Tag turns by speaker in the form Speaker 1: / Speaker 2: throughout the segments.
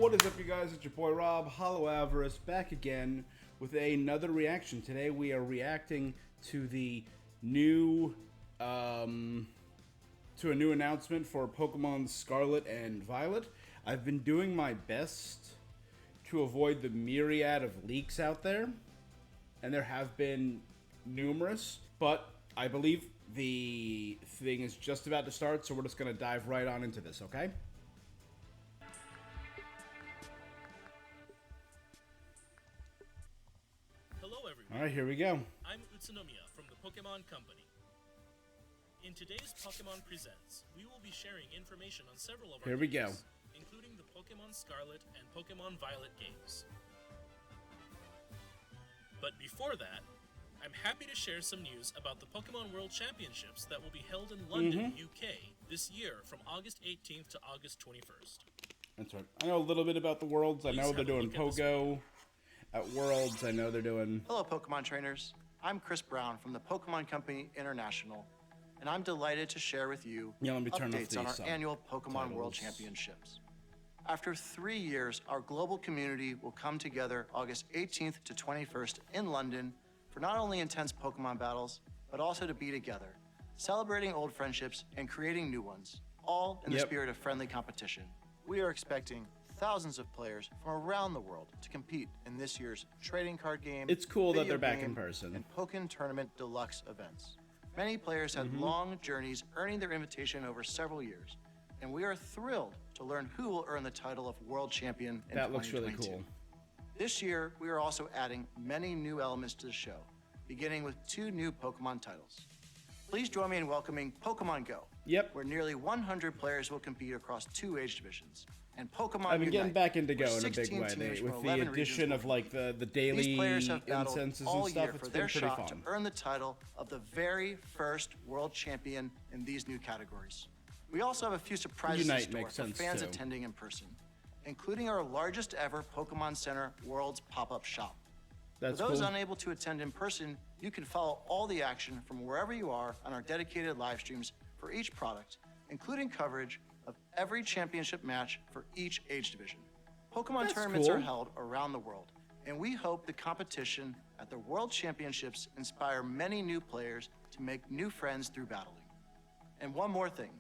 Speaker 1: What is up, you guys? It's your boy Rob, Hollow Avarice, back again with another reaction. Today we are reacting to the new, to a new announcement for Pokemon Scarlet and Violet. I've been doing my best to avoid the myriad of leaks out there, and there have been numerous, but I believe the thing is just about to start, so we're just going to dive right on into this, okay?
Speaker 2: Hello everyone.
Speaker 1: Alright, here we go.
Speaker 2: I'm Utsunomiya from the Pokémon Company. In today's Pokémon Presents, we will be sharing information on several of our
Speaker 1: Here we
Speaker 2: games,
Speaker 1: go.
Speaker 2: including the Pokémon Scarlet and Pokémon Violet games. But before that, I'm happy to share some news about the Pokémon World Championships that will be held in London, UK this year from August 18th to August 21st.
Speaker 1: That's right. I know a little bit about the Worlds. I know they're doing Pogo at Worlds. I know they're doing...
Speaker 3: Hello, Pokemon trainers. I'm Chris Brown from the Pokemon Company International, and I'm delighted to share with you updates on our annual Pokemon World Championships. After 3 years, our global community will come together August 18th to 21st in London for not only intense Pokemon battles, but also to be together, celebrating old friendships and creating new ones, all in the spirit of friendly competition. We are expecting thousands of players from around the world to compete in this year's trading card game.
Speaker 1: It's cool that they're back in person.
Speaker 3: And Pokken Tournament Deluxe events. Many players had long journeys earning their invitation over several years, and we are thrilled to learn who will earn the title of World Champion in 2022.
Speaker 1: That looks really cool.
Speaker 3: This year, we are also adding many new elements to the show, beginning with 2 new Pokemon titles. Please join me in welcoming Pokémon Go, where nearly 100 players will compete across 2 age divisions, and Pokemon
Speaker 1: I've been
Speaker 3: Unite,
Speaker 1: getting back into Go in a
Speaker 3: 16
Speaker 1: big way.
Speaker 3: teams
Speaker 1: With
Speaker 3: from
Speaker 1: the
Speaker 3: 11
Speaker 1: addition of like the daily
Speaker 3: These players have battled
Speaker 1: incenses
Speaker 3: all
Speaker 1: and stuff,
Speaker 3: year
Speaker 1: it's
Speaker 3: for
Speaker 1: been
Speaker 3: their
Speaker 1: pretty
Speaker 3: shot
Speaker 1: fun.
Speaker 3: to earn the title of the very first world champion in these new categories. We also have a few surprises in store for fans attending in person, including our largest ever Pokemon Center World's pop-up shop. For those unable to attend in person, you can follow all the action from wherever you are on our dedicated live streams for each product, including coverage of every championship match for each age division. Pokemon tournaments are held around the world, and we hope the competition at the World Championships inspire many new players to make new friends through battling. And one more thing.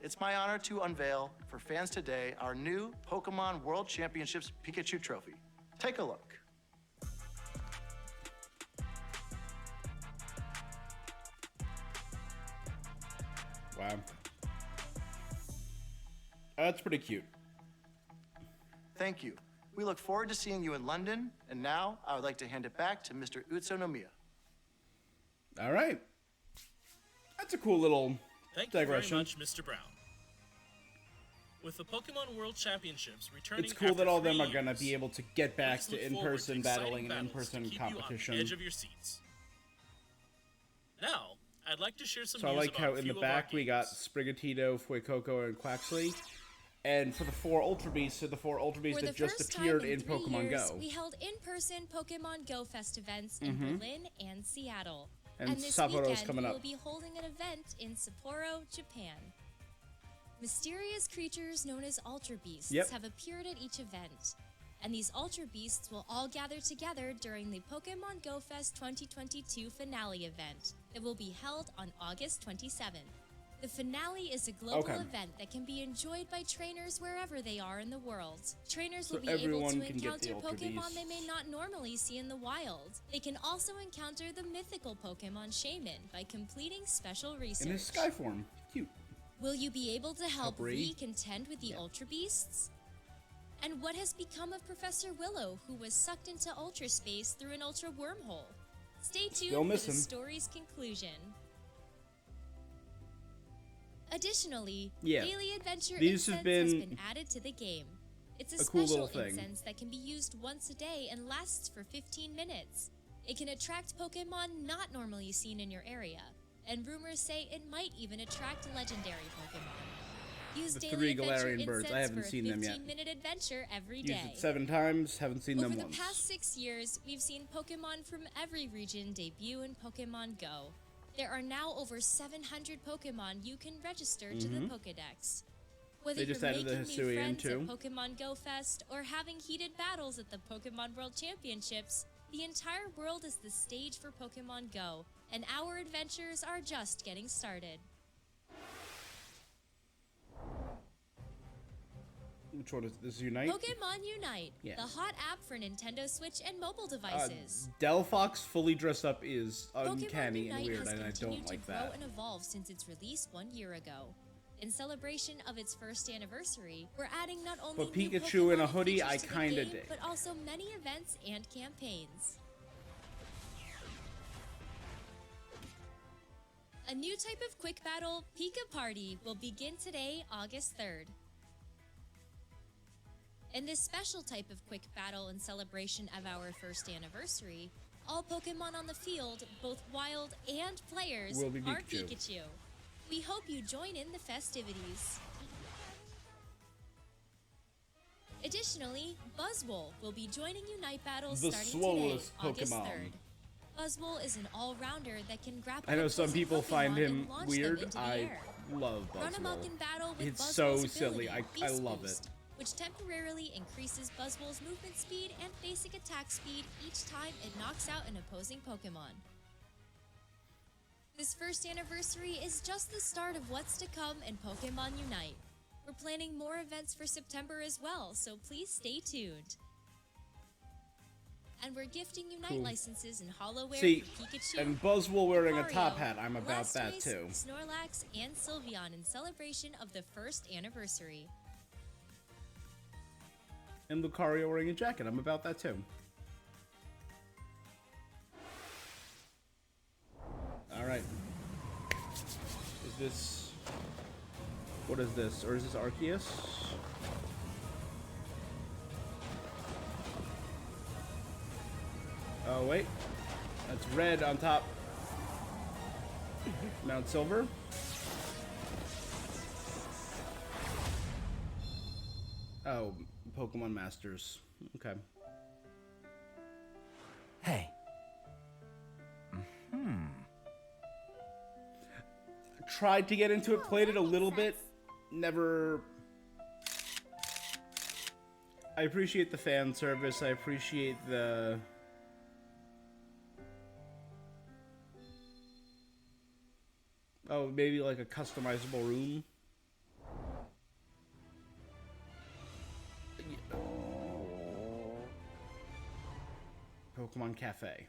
Speaker 3: It's my honor to unveil for fans today our new Pokemon World Championships Pikachu Trophy. Take a look.
Speaker 1: Wow. That's pretty cute.
Speaker 3: Thank you. We look forward to seeing you in London, and now I would like to hand it back to Mr. Utsunomiya.
Speaker 1: All right. That's a cool little
Speaker 2: Thank
Speaker 1: digression.
Speaker 2: you very much, Mr. Brown. With the Pokemon World Championships returning,
Speaker 1: it's cool that all of them are
Speaker 2: years,
Speaker 1: going to be able to get back to in-person battling and
Speaker 2: in-person
Speaker 1: in-person competition.
Speaker 2: On the edge of your seats. Now, I'd like to share some
Speaker 1: So I
Speaker 2: news
Speaker 1: like
Speaker 2: about
Speaker 1: how
Speaker 2: a
Speaker 1: in
Speaker 2: few
Speaker 1: the
Speaker 2: of our
Speaker 1: back we got
Speaker 2: games.
Speaker 1: Sprigatito, Fuecoco, and Quaxley. And for the 4 Ultra Beasts, that just appeared in Pokemon Go.
Speaker 4: We held in-person Pokemon Go Fest events in Berlin and Seattle.
Speaker 1: And
Speaker 4: this
Speaker 1: Sapporo's
Speaker 4: weekend,
Speaker 1: coming
Speaker 4: we
Speaker 1: up.
Speaker 4: will be holding an event in Sapporo, Japan. Mysterious creatures known as Ultra Beasts have appeared at each event. And these Ultra Beasts will all gather together during the Pokemon Go Fest 2022 finale event that will be held on August 27th. The finale is a global event that can be enjoyed by trainers wherever they are in the world. Trainers will be able to encounter Pokemon they may not normally see in the wild. They can also encounter the mythical Pokemon Shaman by completing special research.
Speaker 1: In his Sky form. Cute.
Speaker 4: Will you be able to help Ree contend with the Ultra Beasts? And what has become of Professor Willow, who was sucked into Ultra Space through an Ultra Wormhole? Stay tuned for the story's conclusion. Additionally, Daily Adventure Incense has been added to the game. It's a special incense that can be used once a day and lasts for 15 minutes. It can attract Pokemon not normally seen in your area, and rumors say it might even attract legendary Pokemon. Use
Speaker 1: the
Speaker 4: Daily
Speaker 1: 3
Speaker 4: Adventure
Speaker 1: Galarian birds.
Speaker 4: Incense
Speaker 1: I haven't
Speaker 4: for a
Speaker 1: seen them yet.
Speaker 4: 15-minute adventure every day.
Speaker 1: Used it 7 times, haven't seen them once.
Speaker 4: Over the past 6 years, we've seen Pokemon from every region debut in Pokemon Go. There are now over 700 Pokemon you can register to the Pokédex. Whether
Speaker 1: They just
Speaker 4: you're
Speaker 1: added the
Speaker 4: making new
Speaker 1: Hisuian
Speaker 4: friends
Speaker 1: too.
Speaker 4: at Pokemon Go Fest or having heated battles at the Pokemon World Championships, the entire world is the stage for Pokemon Go, and our adventures are just getting started.
Speaker 1: Which one is this? Unite?
Speaker 4: Pokemon Unite,
Speaker 1: Yeah.
Speaker 4: the hot app for Nintendo Switch and mobile devices.
Speaker 1: Delphox fully dressed up is uncanny
Speaker 4: Pokemon
Speaker 1: and
Speaker 4: Unite
Speaker 1: weird,
Speaker 4: has
Speaker 1: and I
Speaker 4: continued
Speaker 1: don't like
Speaker 4: to grow
Speaker 1: that.
Speaker 4: and evolve since its release 1 year ago. In celebration of its first anniversary, we're adding not only
Speaker 1: But
Speaker 4: new
Speaker 1: Pikachu
Speaker 4: Pokemon
Speaker 1: in a
Speaker 4: and
Speaker 1: hoodie,
Speaker 4: features
Speaker 1: I
Speaker 4: to the
Speaker 1: kinda
Speaker 4: game,
Speaker 1: dig.
Speaker 4: but also many events and campaigns. A new type of quick battle, Pika Party, will begin today, August 3rd. In this special type of quick battle in celebration of our first anniversary, all Pokemon on the field, both wild and players,
Speaker 1: Will be
Speaker 4: are
Speaker 1: Pikachu.
Speaker 4: Pikachu. We hope you join in the festivities. Additionally, Buzzwole will be joining Unite battles
Speaker 1: The
Speaker 4: starting today,
Speaker 1: swollest
Speaker 4: August
Speaker 1: Pokemon.
Speaker 4: 3rd. Buzzwole is an all-rounder that can grapple
Speaker 1: I know some
Speaker 4: opposing
Speaker 1: people
Speaker 4: Pokemon
Speaker 1: find him
Speaker 4: and launch
Speaker 1: weird.
Speaker 4: them into the
Speaker 1: I
Speaker 4: air.
Speaker 1: love
Speaker 4: Run amok in
Speaker 1: Buzzwole.
Speaker 4: battle with
Speaker 1: It's
Speaker 4: Buzzwole's
Speaker 1: so
Speaker 4: ability,
Speaker 1: silly. I
Speaker 4: Beast
Speaker 1: love
Speaker 4: Boost,
Speaker 1: it.
Speaker 4: which temporarily increases Buzzwole's movement speed and basic attack speed each time it knocks out an opposing Pokemon. This first anniversary is just the start of what's to come in Pokemon Unite. We're planning more events for September as well, so please stay tuned. And we're gifting Unite
Speaker 1: Cool.
Speaker 4: licenses in Hollowware
Speaker 1: See,
Speaker 4: for Pikachu,
Speaker 1: and Buzzwole wearing a top
Speaker 4: Lucario,
Speaker 1: hat, I'm about that
Speaker 4: Blastoise,
Speaker 1: too.
Speaker 4: Snorlax, and Sylveon in celebration of the first anniversary.
Speaker 1: And Lucario wearing a jacket, I'm about that too. Alright. Is this... What is this? Or is this Arceus? Oh, wait. That's red on top. Mount Silver. Oh, Pokemon Masters. Okay.
Speaker 5: Hey.
Speaker 1: Tried to get into it, played it a little bit. Never... I appreciate the fan service. I appreciate the... Oh, maybe like a customizable room. Pokemon Café.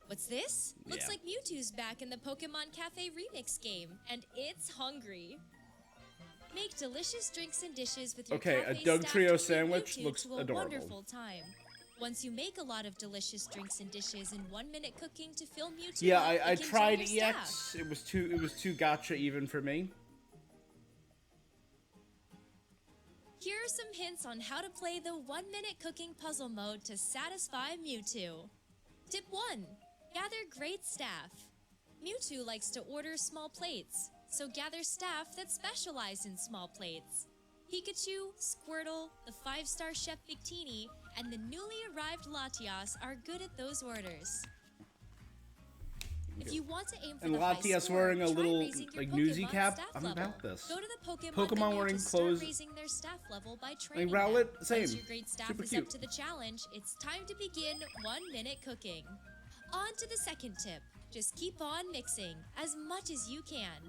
Speaker 4: What's this? Looks
Speaker 1: Yeah.
Speaker 4: like Mewtwo's back in the Pokemon Cafe Remix game, and it's hungry. Make delicious drinks and dishes with your
Speaker 1: Okay, a
Speaker 4: cafe
Speaker 1: Doug
Speaker 4: staff
Speaker 1: Trio
Speaker 4: to treat
Speaker 1: sandwich
Speaker 4: Mewtwo
Speaker 1: looks
Speaker 4: to a
Speaker 1: adorable.
Speaker 4: wonderful time. Once you make a lot of delicious drinks and dishes in 1 minute cooking to fill Mewtwo
Speaker 1: Yeah,
Speaker 4: up,
Speaker 1: I
Speaker 4: it can
Speaker 1: tried
Speaker 4: join your
Speaker 1: EX.
Speaker 4: staff.
Speaker 1: It was too gacha even for me.
Speaker 4: Here are some hints on how to play the 1 minute cooking puzzle mode to satisfy Mewtwo. Tip 1. Gather great staff. Mewtwo likes to order small plates, so gather staff that specialize in small plates. Pikachu, Squirtle, the 5-star Chef Victini, and the newly arrived Latias are good at those orders. If you want to aim for
Speaker 1: And
Speaker 4: the high
Speaker 1: Latias
Speaker 4: score,
Speaker 1: wearing a
Speaker 4: try
Speaker 1: little,
Speaker 4: raising your
Speaker 1: like, newsy
Speaker 4: Pokemon's
Speaker 1: cap.
Speaker 4: staff
Speaker 1: I'm
Speaker 4: level.
Speaker 1: about this.
Speaker 4: Go to the
Speaker 1: Pokemon
Speaker 4: menu
Speaker 1: wearing
Speaker 4: to start
Speaker 1: clothes.
Speaker 4: raising their staff level by
Speaker 1: Like
Speaker 4: training
Speaker 1: Rowlet,
Speaker 4: them.
Speaker 1: same.
Speaker 4: Once your great staff
Speaker 1: Super
Speaker 4: is
Speaker 1: cute.
Speaker 4: up to the challenge, it's time to begin 1 minute cooking. On to the second tip. Just keep on mixing as much as you can.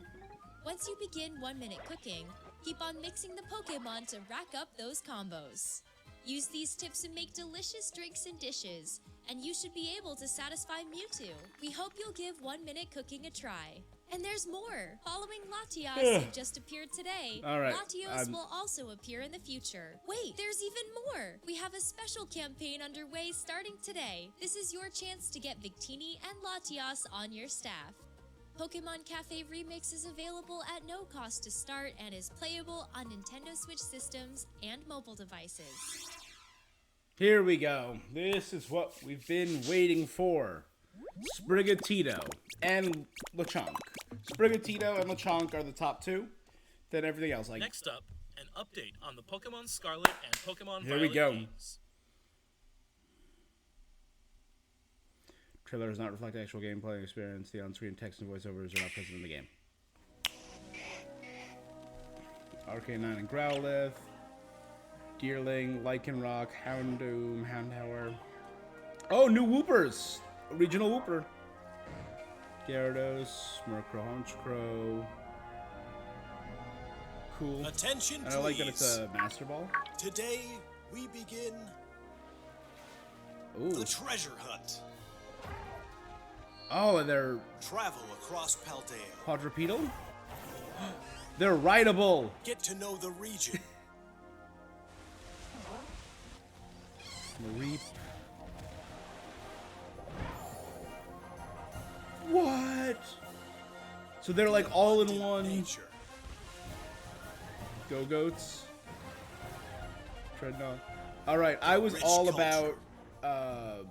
Speaker 4: Once you begin 1 minute cooking, keep on mixing the Pokemon to rack up those combos. Use these tips to make delicious drinks and dishes, and you should be able to satisfy Mewtwo. We hope you'll give 1 minute cooking a try. And there's more! Following Latias, who just appeared today,
Speaker 1: Alright,
Speaker 4: Latios will also appear in the future. Wait, there's even more! We have a special campaign underway starting today. This is your chance to get Victini and Latias on your staff. Pokemon Cafe Remix is available at no cost to start and is playable on Nintendo Switch systems and mobile devices.
Speaker 1: Here we go. This is what we've been waiting for. Sprigatito and Lechonk. Sprigatito and Lechonk are the top two. Then everything else, like...
Speaker 2: Next up, an update on the Pokemon Scarlet and Pokemon
Speaker 1: Here we
Speaker 2: Violet
Speaker 1: go.
Speaker 2: games.
Speaker 1: Trailer does not reflect actual gameplay experience. The on-screen text and voiceovers are not present in the game. Arcanine and Growlithe. Deerling, Lycanroc, Houndoom, Houndour. Oh, new Whoopers! Regional Whooper. Gyarados, Murkrow, Honchkrow. Cool.
Speaker 5: Attention,
Speaker 1: and I like that it's a Master Ball.
Speaker 5: Today, we begin the treasure hunt.
Speaker 1: Oh, and they're...
Speaker 5: Travel across Paldea.
Speaker 1: Quadrupedal? They're rideable!
Speaker 5: Get to know the region.
Speaker 1: Mareep. What? So they're like all in one.
Speaker 5: Nature.
Speaker 1: Go Goats. Treadnought. Alright, I was
Speaker 5: Rich
Speaker 1: all
Speaker 5: culture.
Speaker 1: about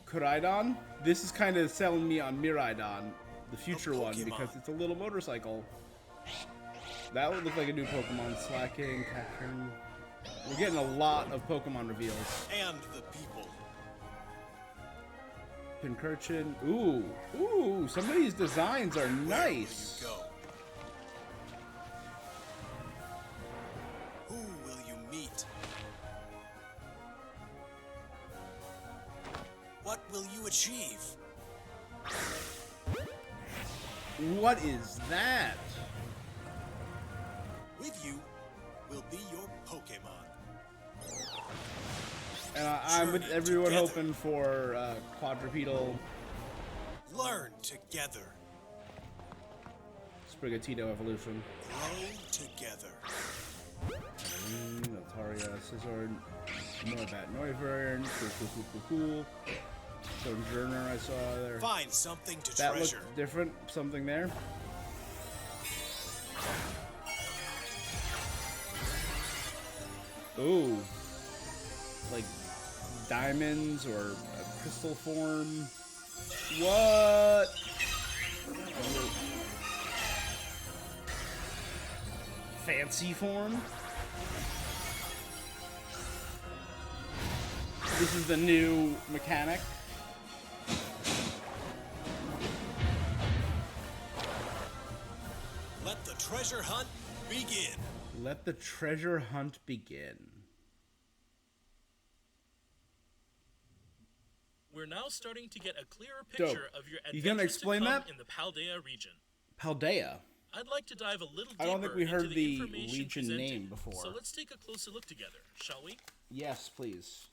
Speaker 1: Koraidon. This is kind of selling me on Miraidon, the future one, because it's a little motorcycle. That would look like a new Pokemon. Slacking, Catherine. We're getting a lot of Pokemon reveals.
Speaker 5: And the people.
Speaker 1: Pincurchin. Ooh. Ooh, some of these designs are nice.
Speaker 5: Where will you go? Who will you meet? What will you achieve?
Speaker 1: What is that?
Speaker 5: With you will be your Pokemon.
Speaker 1: And I'm with
Speaker 5: Journey
Speaker 1: everyone
Speaker 5: together.
Speaker 1: hoping for quadrupedal
Speaker 5: Learn together.
Speaker 1: Sprigatito evolution.
Speaker 5: Grow together.
Speaker 1: Altaria, Scizor, Noibat, Noivern, cool. Sojourner I saw there.
Speaker 5: Find something to
Speaker 1: That
Speaker 5: treasure.
Speaker 1: looked different, something there. Ooh. Like diamonds or a crystal form. What? Fancy form? This is the new mechanic.
Speaker 5: Let the treasure hunt begin.
Speaker 1: Let the treasure hunt begin.
Speaker 2: We're now starting to get a clearer picture of your
Speaker 1: You gonna
Speaker 2: adventures
Speaker 1: explain
Speaker 2: to come
Speaker 1: that?
Speaker 2: in the Paldea region.
Speaker 1: Paldea.
Speaker 2: I'd like to dive a little deeper
Speaker 1: I don't think we heard
Speaker 2: into
Speaker 1: the
Speaker 2: information
Speaker 1: region
Speaker 2: presented.
Speaker 1: name before.
Speaker 2: So let's take a closer look together, shall we?
Speaker 1: Yes, please.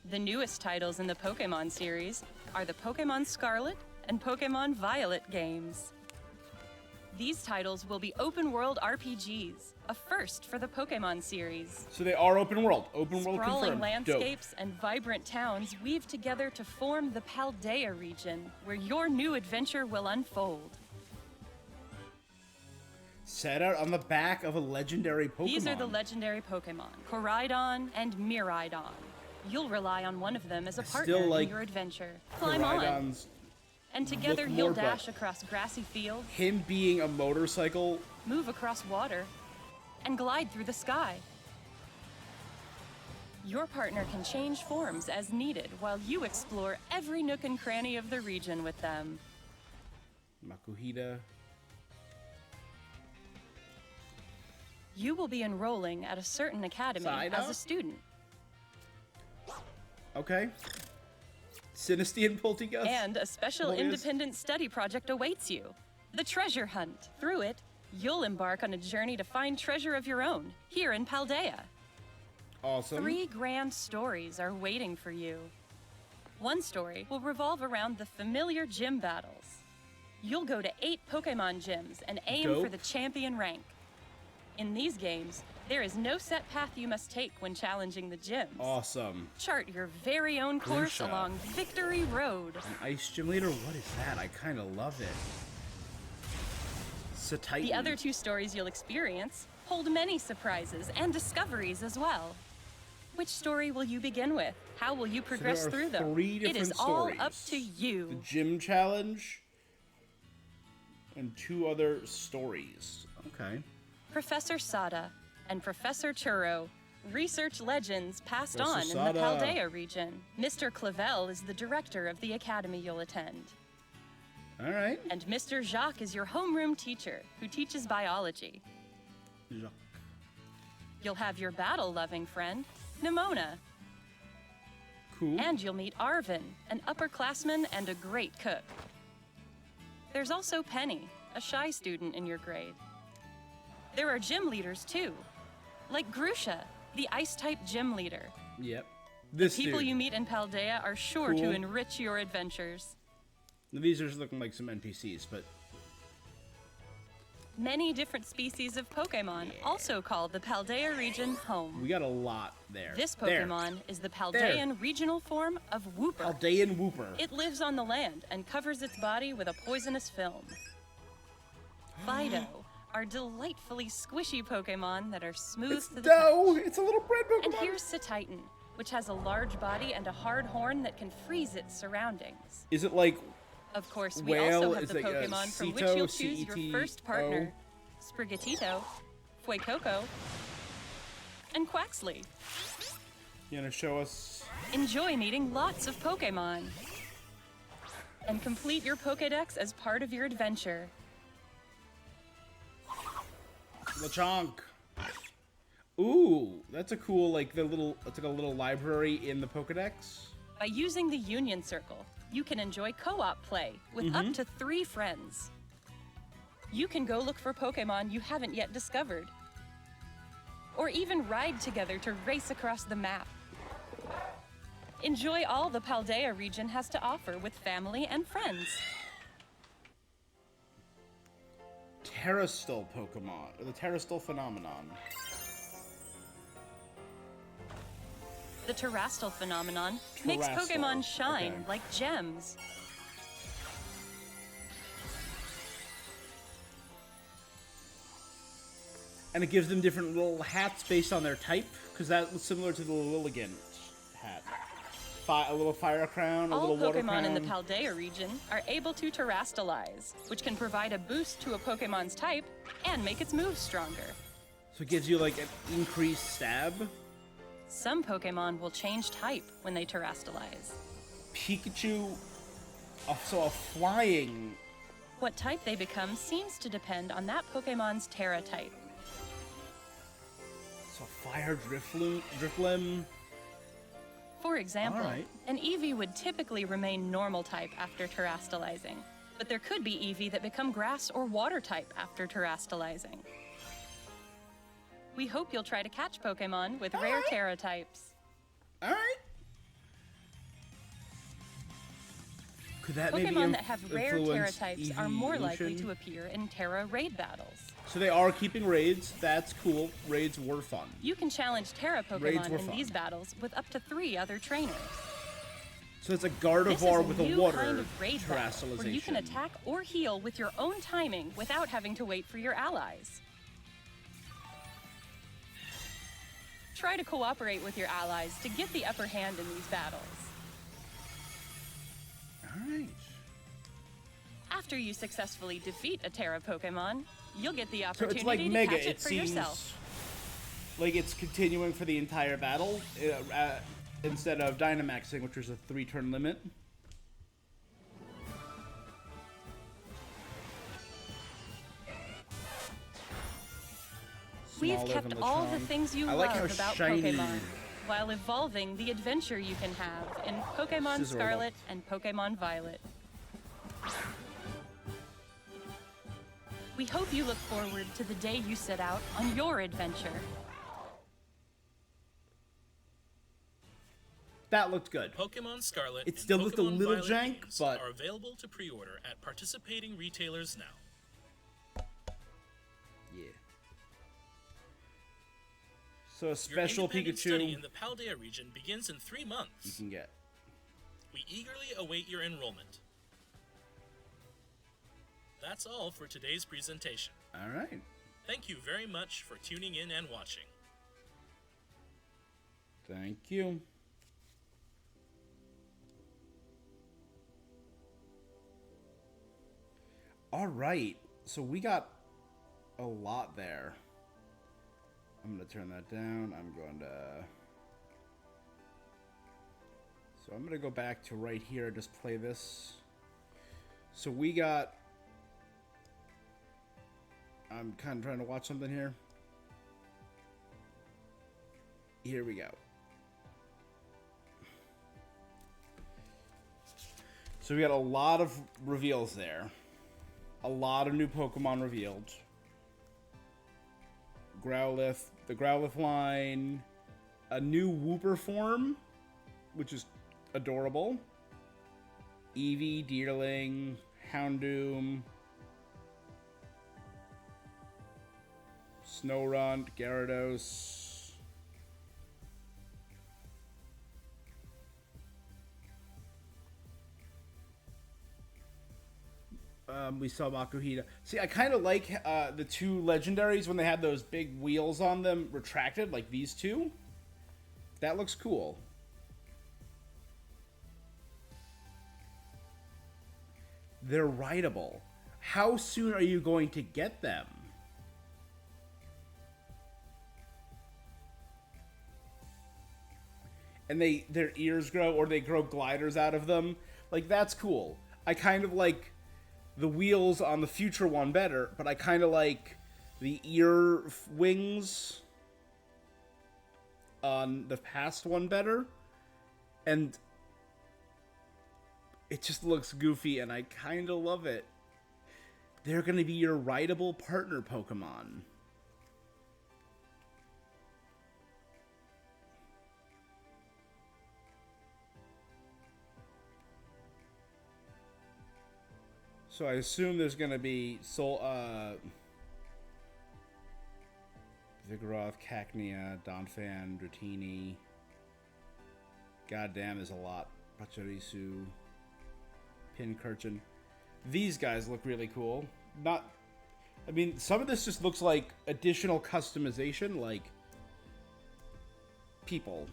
Speaker 6: The newest titles in the Pokémon series are the Pokémon Scarlet and Pokémon Violet games. These titles will be open-world RPGs, a first for the Pokémon series.
Speaker 1: So they are open world. Open world
Speaker 6: Sprawling
Speaker 1: confirmed.
Speaker 6: landscapes and vibrant towns weave together to form the Paldea region, where your new adventure will unfold.
Speaker 1: Set out on the back of a legendary Pokemon.
Speaker 6: These are the legendary Pokémon, Koraidon and Miraidon. You'll rely on one of them as a partner in your adventure. Climb on,
Speaker 1: Koraidon's
Speaker 6: and together
Speaker 1: look
Speaker 6: you'll
Speaker 1: more,
Speaker 6: dash
Speaker 1: but
Speaker 6: across grassy fields,
Speaker 1: him being a motorcycle.
Speaker 6: move across water, and glide through the sky. Your partner can change forms as needed while you explore every nook and cranny of the region with them.
Speaker 1: Makuhita.
Speaker 6: You will be enrolling at a certain academy
Speaker 1: Psyduck?
Speaker 6: as a student.
Speaker 1: Okay. Sinistea and Polteagus.
Speaker 6: And a special
Speaker 1: What is?
Speaker 6: independent study project awaits you. The Treasure Hunt. Through it, you'll embark on a journey to find treasure of your own, here in Paldea.
Speaker 1: Awesome.
Speaker 6: 3 grand stories are waiting for you. One story will revolve around the familiar gym battles. You'll go to 8 Pokemon gyms and aim
Speaker 1: Dope.
Speaker 6: for the champion rank. In these games, there is no set path you must take when challenging the gyms.
Speaker 1: Awesome.
Speaker 6: Chart your very own course
Speaker 1: Grisha.
Speaker 6: along Victory Road.
Speaker 1: An ice gym leader? What is that? I kind of love it. Satitan.
Speaker 6: The other 2 stories you'll experience hold many surprises and discoveries as well. Which story will you begin with? How will you progress
Speaker 1: there are
Speaker 6: through them?
Speaker 1: 3
Speaker 6: It is
Speaker 1: different
Speaker 6: all
Speaker 1: stories.
Speaker 6: up to you.
Speaker 1: The gym challenge and 2 other stories. Okay.
Speaker 6: Professor Sada and Professor Churro, research legends passed
Speaker 1: Professor
Speaker 6: on in
Speaker 1: Sada.
Speaker 6: the Paldea region. Mr. Clavel is the director of the academy you'll attend.
Speaker 1: All right.
Speaker 6: And Mr. Jacques is your homeroom teacher who teaches biology.
Speaker 1: Jacques.
Speaker 6: You'll have your battle-loving friend, Nimona.
Speaker 1: Cool.
Speaker 6: And you'll meet Arvin, an upperclassman and a great cook. There's also Penny, a shy student in your grade. There are gym leaders too, like Grusha, the ice-type gym leader.
Speaker 1: Yep.
Speaker 6: People you meet in Paldea are sure to enrich your adventures.
Speaker 1: These are looking like some NPCs, but...
Speaker 6: Many different species of Pokémon also call the Paldea region home.
Speaker 1: We got a lot there.
Speaker 6: This Pokémon is the Paldean regional form of Wooper.
Speaker 1: Paldean Wooper.
Speaker 6: It lives on the land and covers its body with a poisonous film. Fido are delightfully squishy Pokémon that are smooth to the touch.
Speaker 1: It's a little bread Pokémon.
Speaker 6: And here's Cetitan, which has a large body and a hard horn that can freeze its surroundings.
Speaker 1: Is it like...
Speaker 6: Of course, we
Speaker 1: whale?
Speaker 6: also have the Pokémon from which you'll choose your first partner. Sprigatito, Fuecoco, and Quaxley.
Speaker 1: You gonna show us?
Speaker 6: Enjoy meeting lots of Pokémon. And complete your Pokédex as part of your adventure.
Speaker 1: Lechonk. Ooh, that's a cool, like, it's like a little library in the Pokédex.
Speaker 6: By using the Union Circle, you can enjoy co-op play with up to 3 friends. You can go look for Pokémon you haven't yet discovered. Or even ride together to race across the map. Enjoy all the Paldea region has to offer with family and friends.
Speaker 1: Terrestrial Pokemon, or the Terrestrial phenomenon.
Speaker 6: The Terrestrial phenomenon makes Pokémon shine like gems.
Speaker 1: And it gives them different little hats based on their type, because that was similar to the Lilligant hat. A little fire crown, a little water crown.
Speaker 6: All Pokémon in the Paldea region are able to terrastalize, which can provide a boost to a Pokémon's type and make its moves stronger.
Speaker 1: So it gives you like an increased stab.
Speaker 6: Some Pokémon will change type when they terrastalize.
Speaker 1: Pikachu, so a flying.
Speaker 6: What type they become seems to depend on that Pokémon's Terra type.
Speaker 1: So fire Drifloon.
Speaker 6: For example,
Speaker 1: right.
Speaker 6: An Eevee would typically remain normal type after terrastalizing, but there could be Eevee that become grass or water type after terrastalizing. We hope you'll try to catch Pokémon with rare Terra types.
Speaker 1: Alright. Could that
Speaker 6: Pokémon that have rare Terra types are more likely to appear in Terra raid battles.
Speaker 1: So they are keeping raids. That's cool. Raids were fun.
Speaker 6: You can challenge Terra Pokémon in these battles with up to 3 other trainers.
Speaker 1: So it's a Gardevoir with a water
Speaker 6: kind of raid battle where you can
Speaker 1: terrastalization.
Speaker 6: attack or heal with your own timing without having to wait for your allies. Try to cooperate with your allies to get the upper hand in these battles.
Speaker 1: Alright.
Speaker 6: After you successfully defeat a Terra Pokémon, you'll get the
Speaker 1: So
Speaker 6: opportunity
Speaker 1: it's like
Speaker 6: to
Speaker 1: Mega.
Speaker 6: catch it
Speaker 1: It
Speaker 6: for
Speaker 1: seems
Speaker 6: yourself.
Speaker 1: like it's continuing for the entire battle instead of Dynamaxing, which was a 3-turn limit.
Speaker 6: We've
Speaker 1: Smaller
Speaker 6: kept
Speaker 1: than
Speaker 6: all the
Speaker 1: Lechonk.
Speaker 6: things you
Speaker 1: I like
Speaker 6: love
Speaker 1: how
Speaker 6: about
Speaker 1: shiny.
Speaker 6: Pokémon, while evolving the adventure you can have in Pokémon
Speaker 1: Scizor
Speaker 6: Scarlet and Pokémon Violet. We hope you look forward to the day you set out on your adventure.
Speaker 1: That looked good.
Speaker 2: Pokemon Scarlet
Speaker 1: It still
Speaker 2: and
Speaker 1: looked a
Speaker 2: Pokemon
Speaker 1: little
Speaker 2: Violet
Speaker 1: jank,
Speaker 2: games
Speaker 1: but-
Speaker 2: are available to pre-order at participating retailers now.
Speaker 1: Yeah. So a special
Speaker 2: Your independent study
Speaker 1: Pikachu
Speaker 2: in the Paldea region begins in 3 months.
Speaker 1: you can get.
Speaker 2: We eagerly await your enrollment. That's all for today's presentation.
Speaker 1: All right.
Speaker 2: Thank you very much for tuning in and watching.
Speaker 1: Thank you. All right. So we got a lot there. I'm going to turn that down. So I'm going to go back to right here and just play this. So we got... I'm kind of trying to watch something here. Here we go. So we got a lot of reveals there. A lot of new Pokemon revealed. Growlithe, the Growlithe line, a new Wooper form, which is adorable. Eevee, Deerling, Houndoom, Snorunt, Gyarados. We saw Makuhita. See, I kind of like the two legendaries when they had those big wheels on them retracted, like these two. That looks cool. They're rideable. How soon are you going to get them? And their ears grow, or they grow gliders out of them. Like, that's cool. I kind of like the wheels on the future one better, but I kind of like the ear wings on the past one better. And it just looks goofy, and I kind of love it. They're going to be your rideable partner Pokemon. So I assume there's going to be Vigoroth, Cacnea, Donphan, Dratini. Goddamn, there's a lot. Pachirisu, Pincurchin. These guys look really cool. I mean, some of this just looks like additional customization, like people.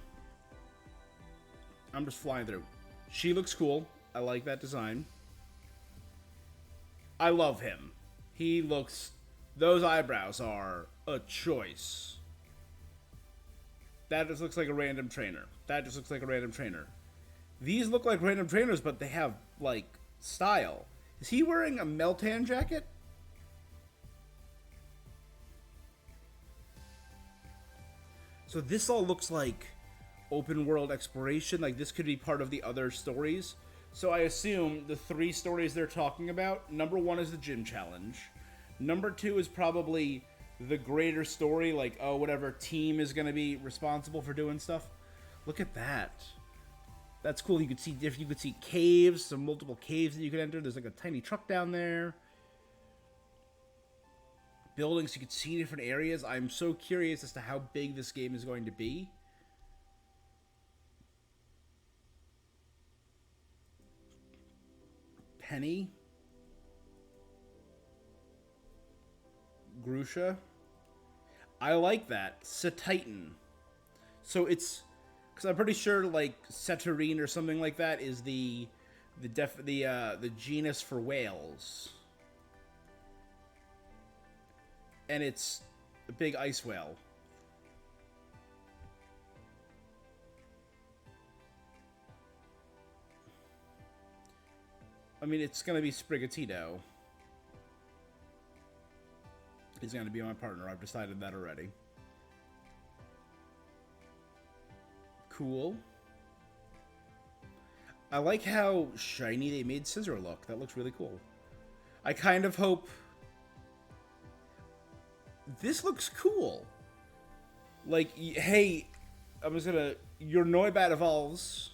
Speaker 1: I'm just flying through. She looks cool. I like that design. I love him. He looks... Those eyebrows are a choice. That just looks like a random trainer. That just looks like a random trainer. These look like random trainers, but they have, like, style. Is he wearing a Meltan jacket? So this all looks like open world exploration. Like, this could be part of the other stories. So I assume the 3 stories they're talking about, number 1 is the gym challenge. Number 2 is probably the greater story, like, oh, whatever team is going to be responsible for doing stuff. Look at that. That's cool. You could see caves, some multiple caves that you could enter. There's like a tiny truck down there. Buildings, you could see different areas. I'm so curious as to how big this game is going to be. Penny. Grusha. I like that. Cetitan. So it's... Because I'm pretty sure, like, Cetarine or something like that is the genus for whales. And it's a big ice whale. I mean, it's going to be Sprigatito. He's going to be my partner. I've decided that already. Cool. I like how shiny they made Scissor look. That looks really cool. I kind of hope... This looks cool. Like, hey, I'm just gonna... Your Noibat evolves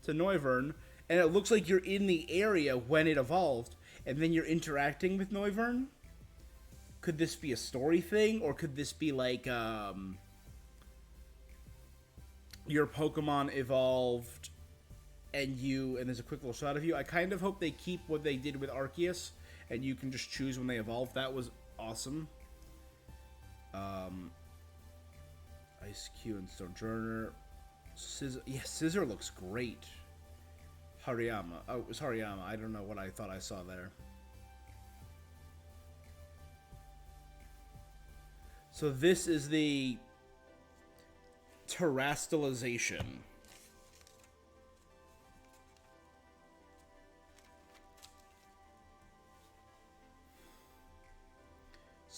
Speaker 1: to Noivern, and it looks like you're in the area when it evolved, and then you're interacting with Noivern. Could this be a story thing, or could this be like, your Pokemon evolved, and there's a quick little shot of you? I kind of hope they keep what they did with Arceus, and you can just choose when they evolve. That was awesome. Ice Cube and Sojourner. Scissor. Yeah, Scissor looks great. Hariyama. Oh, it was Hariyama. I don't know what I thought I saw there. So this is the terastallization.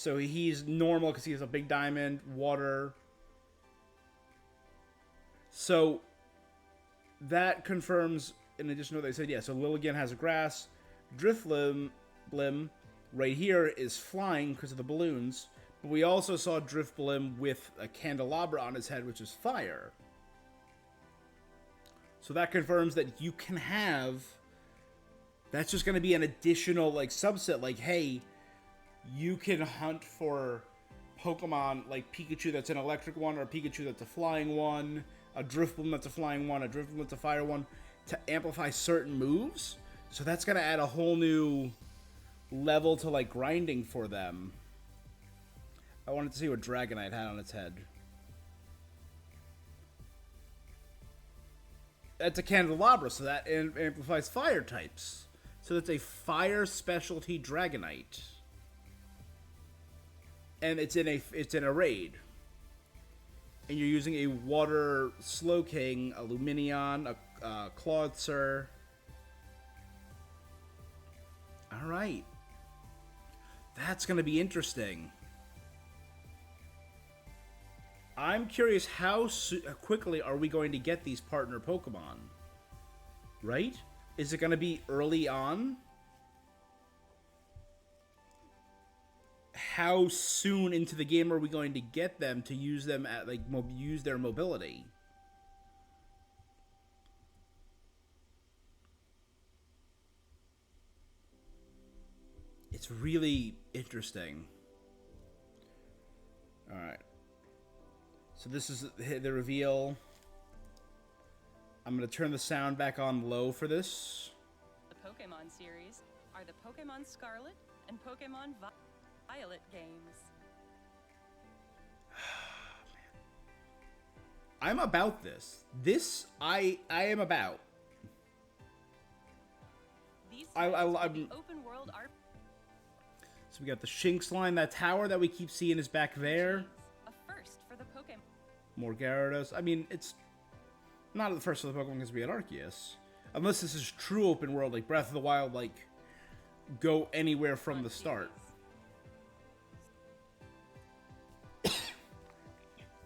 Speaker 1: So he's normal because he has a big diamond, water. So that confirms, in addition to what they said, yeah, so Lilligant has a grass. Drifblim right here is flying because of the balloons. But we also saw Drifblim with a candelabra on his head, which is fire. So that confirms that you can have... That's just going to be an additional, like, subset. Like, hey, you can hunt for Pokemon like Pikachu that's an electric one, or a Pikachu that's a flying one, a Drifblim that's a flying one, a Drifblim that's a fire one, to amplify certain moves. So that's going to add a whole new level to, like, grinding for them. I wanted to see what Dragonite had on its head. That's a Candelabra, so that amplifies fire types. So that's a fire specialty Dragonite. And it's in a raid. And you're using a water Slowking, a Lumineon, a Clawitzer. Alright. That's going to be interesting. I'm curious how quickly are we going to get these partner Pokemon? Right? Is it going to be early on? How soon into the game are we going to get them to use them at, like, use their mobility? It's really interesting. All right. So this is the reveal. I'm going to turn the sound back on low for this.
Speaker 6: The Pokemon series are the Pokémon Scarlet and Pokémon Violet games.
Speaker 1: I'm about this. This I am about.
Speaker 6: These
Speaker 1: I'm
Speaker 6: open world art.
Speaker 1: So we got the Shinx line, that tower that we keep seeing is back there.
Speaker 6: A first for the Pokemon.
Speaker 1: More Gyarados. I mean, it's not the first for the Pokemon because we had Arceus. Unless this is true open world, like Breath of the Wild, like, go anywhere from the start.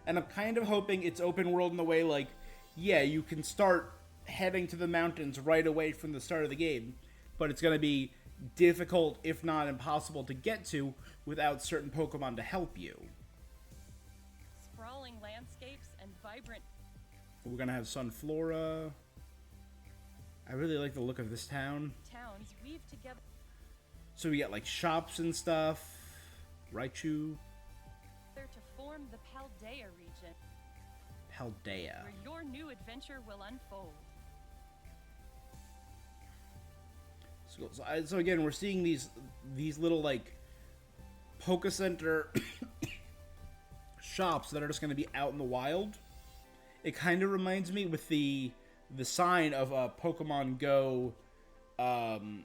Speaker 1: And I'm kind of hoping it's open world in the way, like, yeah, you can start heading to the mountains right away from the start of the game, but it's going to be difficult, if not impossible, to get to without certain Pokemon to help you.
Speaker 6: Sprawling landscapes and vibrant.
Speaker 1: We're going to have Sunflora. I really like the look of this town.
Speaker 6: Towns weave together.
Speaker 1: So we got, like, shops and stuff. Raichu.
Speaker 6: To form the Paldea region.
Speaker 1: Paldea.
Speaker 6: Where your new adventure will unfold.
Speaker 1: So again, we're seeing these little, like, Poke Center shops that are just going to be out in the wild. It kind of reminds me with the sign of Pokemon Go, the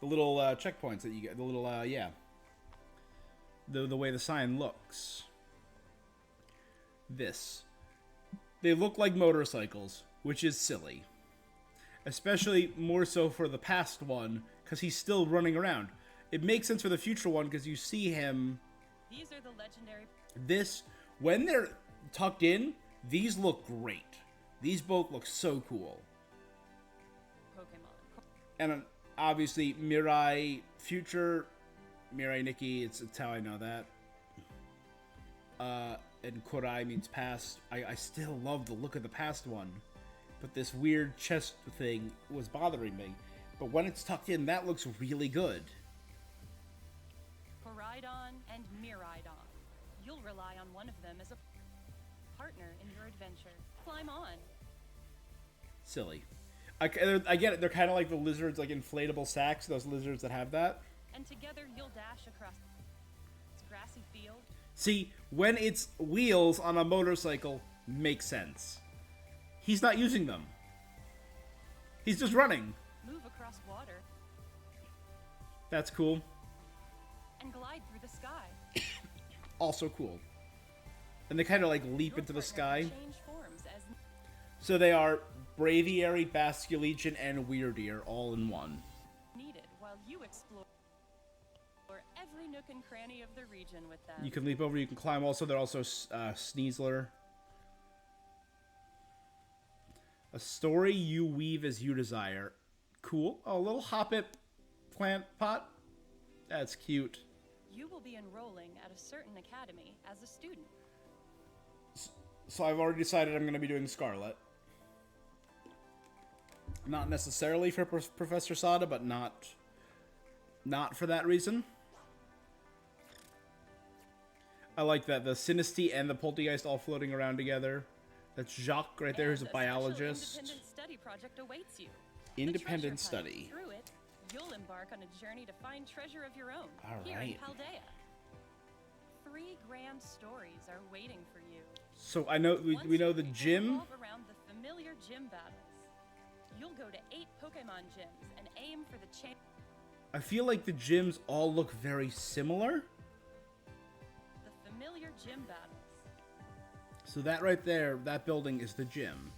Speaker 1: little checkpoints that you get, the little yeah, the way the sign looks. They look like motorcycles, which is silly. Especially more so for the past one, because he's still running around. It makes sense for the future one, because you see him...
Speaker 6: These are the legendary...
Speaker 1: When they're tucked in, these look great. These both look so cool.
Speaker 6: Pokemon.
Speaker 1: And obviously, Mirai Future, Mirai Nikki, it's how I know that. And Korai means past. I still love the look of the past one. But this weird chest thing was bothering me. But when it's tucked in, that looks really good.
Speaker 6: Koraidon and Miraidon. You'll rely on one of them as a partner in your adventure. Climb on.
Speaker 1: Silly. I get it. They're kind of like the lizards, like inflatable sacks, those lizards that have that.
Speaker 6: And together you'll dash across this grassy field.
Speaker 1: See, when it's wheels on a motorcycle, makes sense. He's not using them. He's just running.
Speaker 6: Move across water.
Speaker 1: That's cool.
Speaker 6: And glide through the sky.
Speaker 1: Also cool. And they kind of like leap
Speaker 6: Your
Speaker 1: into the
Speaker 6: partner
Speaker 1: sky.
Speaker 6: can change forms as
Speaker 1: So they are Braviary, Basculegion, and Weirdeer all in one.
Speaker 6: needed while you explore. Or every nook and cranny of the region with them.
Speaker 1: You can leap over, you can climb. Also, they're also Sneasler. A story you weave as you desire. Cool. Oh, a little hoppip plant pot. That's cute.
Speaker 6: You will be enrolling at a certain academy as a student.
Speaker 1: So I've already decided I'm going to be doing Scarlet. Not necessarily for Professor Sada, but not for that reason. I like that. The Sinisty and the Poltergeist all floating around together. That's Jacques right there, who's a biologist.
Speaker 6: Independent study project awaits you.
Speaker 1: Independent study.
Speaker 6: Through it, you'll embark on a journey to find treasure of your own here in Paldea. 3 grand stories are waiting for you.
Speaker 1: So I know we know the gym.
Speaker 6: Around the familiar gym battles. You'll go to 8 Pokemon gyms and aim for the champ.
Speaker 1: I feel like the gyms all look very similar.
Speaker 6: The familiar gym battles.
Speaker 1: So that right there, that building is the gym.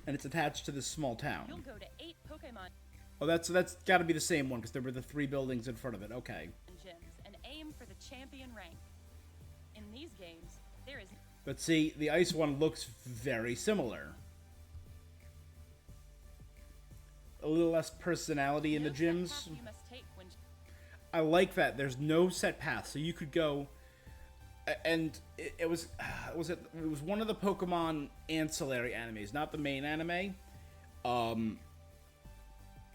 Speaker 1: And it's attached to this small town.
Speaker 6: You'll go to 8 Pokemon.
Speaker 1: Oh, that's got to be the same one because there were the 3 buildings in front of it. Okay.
Speaker 6: Gyms and aim for the champion rank. In these games, there is.
Speaker 1: But see, the ice one looks very similar. A little less personality in the gyms. I like that. There's no set path, so you could go. And it was one of the Pokemon ancillary animes, not the main anime,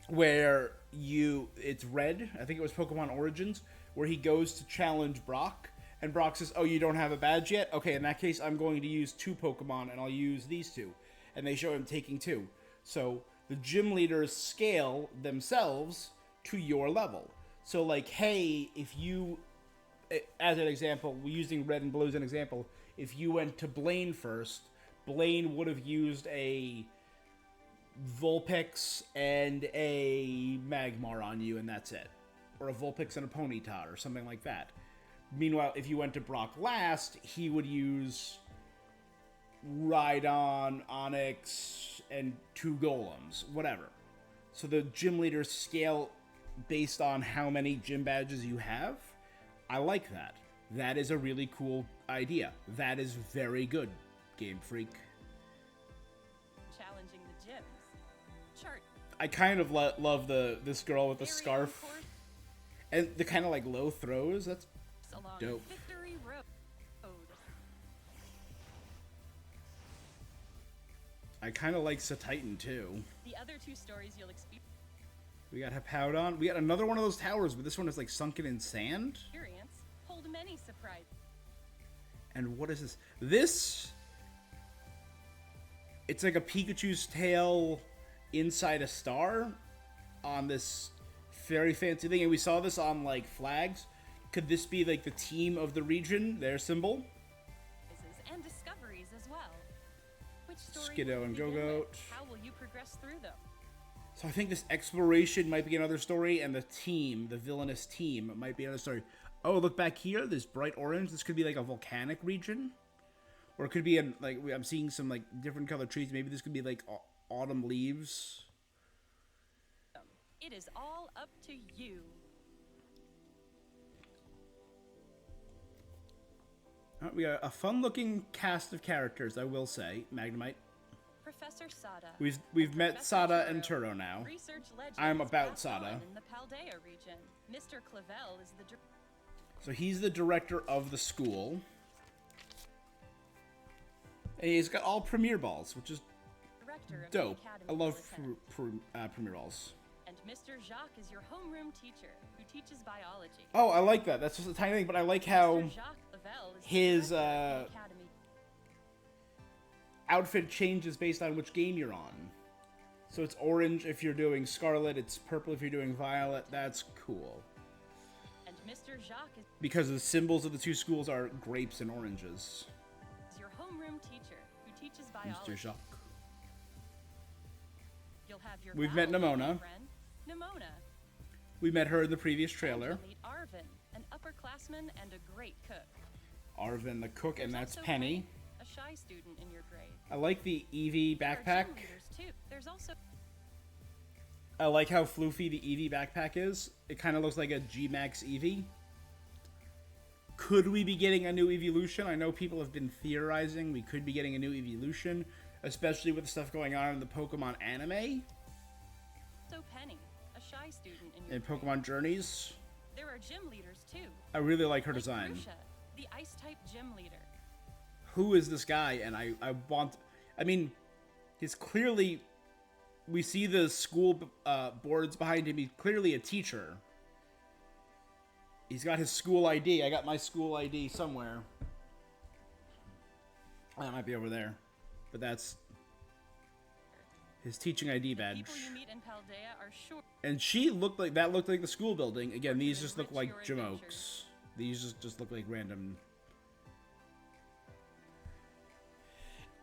Speaker 1: where it's Red. I think it was Pokemon Origins, where he goes to challenge Brock, and Brock says, "Oh, you don't have a badge yet? Okay, in that case, I'm going to use 2 Pokemon, and I'll use these 2." And they show him taking 2. So the gym leaders scale themselves to your level. So like, hey, if you, as an example, we're using Red and Blue as an example, if you went to Blaine first, Blaine would have used a Vulpix and a Magmar on you, and that's it. Or a Vulpix and a Ponyta, or something like that. Meanwhile, if you went to Brock last, he would use Rhydon, Onix, and 2 Golems, whatever. So the gym leaders scale based on how many gym badges you have. I like that. That is a really cool idea. That is very good, Game Freak.
Speaker 6: Challenging the gyms. Chart.
Speaker 1: I kind of love this girl with the scarf and the kind of like low throws. That's dope.
Speaker 6: Victory Road.
Speaker 1: I kind of like Satitan too.
Speaker 6: The other 2 stories you'll experience.
Speaker 1: We got Hippowdon. We got another one of those towers, but this one is like sunken in sand.
Speaker 6: Hold many surprises.
Speaker 1: And what is this? This, it's like a Pikachu's tail inside a star on this very fancy thing, and we saw this on like flags. Could this be like the team of the region, their symbol?
Speaker 6: And discoveries as well. Which story
Speaker 1: Skiddo and Go-Goat.
Speaker 6: How will you progress through them?
Speaker 1: So I think this exploration might be another story, and the team, the villainous team, might be another story. Oh, look back here. This bright orange. This could be like a volcanic region, or it could be like I'm seeing some like different colored trees. Maybe this could be like autumn leaves.
Speaker 6: It is all up to you.
Speaker 1: We got a fun-looking cast of characters, I will say. Magnemite.
Speaker 6: Professor Sada.
Speaker 1: We've met Sada and Turo now. I'm about Sada.
Speaker 6: In the Paldea region, Mr. Clavel is the.
Speaker 1: So he's the director of the school. And he's got all Premier Balls, which is dope. I love Premier Balls.
Speaker 6: And Mr. Jacques is your homeroom teacher, who teaches biology.
Speaker 1: Oh, I like that. That's just a tiny thing, but I like how his outfit changes based on which game you're on. So it's orange if you're doing Scarlet, it's purple if you're doing Violet. That's cool.
Speaker 6: And Mr. Jacques is
Speaker 1: because the symbols of the 2 schools are grapes and oranges.
Speaker 6: Your homeroom teacher, who teaches biology.
Speaker 1: Mr. Jacques.
Speaker 6: You'll have your
Speaker 1: We've met Nimona.
Speaker 6: Nimona.
Speaker 1: We met her in the previous trailer.
Speaker 6: And you'll meet Arvin, an upperclassman and a great cook.
Speaker 1: Arvin the cook, and that's
Speaker 6: also
Speaker 1: Penny.
Speaker 6: A shy student in your grade.
Speaker 1: I like the Eevee backpack.
Speaker 6: There's also
Speaker 1: I like how floofy the Eevee backpack is. It kind of looks like a G-Max Eevee. Could we be getting a new evolution? I know people have been theorizing we could be getting a new evolution, especially with the stuff going on in the Pokemon anime.
Speaker 6: So Penny, a shy student in
Speaker 1: Pokemon Journeys.
Speaker 6: There are gym leaders too.
Speaker 1: I really like her design.
Speaker 6: Grusha, the ice-type gym leader.
Speaker 1: Who is this guy? And I mean, he's clearly, we see the school boards behind him. He's clearly a teacher. He's got his school ID. I got my school ID somewhere. That might be over there. But that's his teaching ID badge.
Speaker 6: People you meet in Paldea are sure.
Speaker 1: And she looked like the school building. Again, these just look like gym oaks. These just look like random.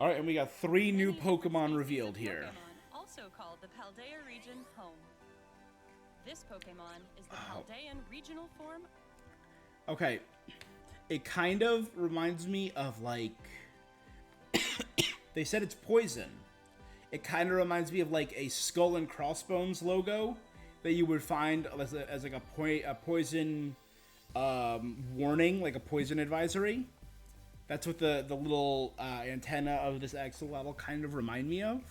Speaker 1: All right, and we got 3 new Pokemon revealed here.
Speaker 6: Pokemon, also called the Paldea region home. This Pokemon is the Paldean regional form.
Speaker 1: Okay, it kind of reminds me of like they said it's poison. It kind of reminds me of like a Skull and Crossbones logo that you would find as like a poison warning, like a poison advisory. That's what the little antenna of this axolotl kind of remind me of.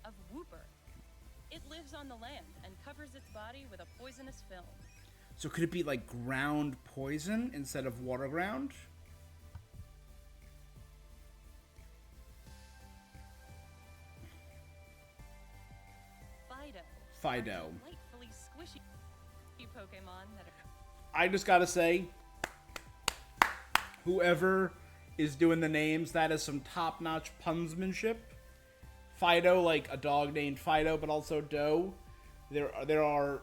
Speaker 6: Of Wooper. It lives on the land and covers its body with a poisonous film.
Speaker 1: So could it be like ground poison instead of water ground? Fido.
Speaker 6: Delightfully squishy Pokemon that are...
Speaker 1: I just gotta say, whoever is doing the names, that is some top-notch punsmanship. Fido, like a dog named Fido, but also Doe. There are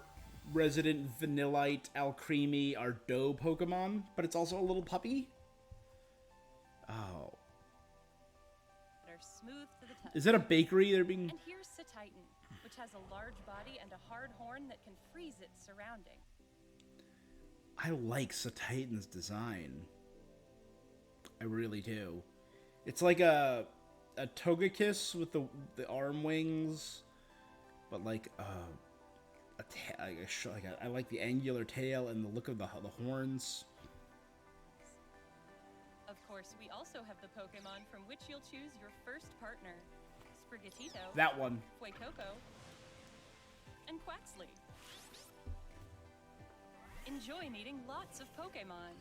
Speaker 1: resident Vanillite, Alcremie are Doe Pokemon, but it's also a little puppy. Oh.
Speaker 6: They're smooth to the touch.
Speaker 1: Is that a bakery they're being...
Speaker 6: And here's Satitan, which has a large body and a hard horn that can freeze its surrounding.
Speaker 1: I like Satitan's design. I really do. It's like a Togekiss with the arm wings, but like I like the angular tail and the look of the horns.
Speaker 6: Of course, we also have the Pokemon from which you'll choose your first partner. Sprigatito.
Speaker 1: That one.
Speaker 6: Fuecoco. And Quaxley. Enjoy meeting lots of Pokemon.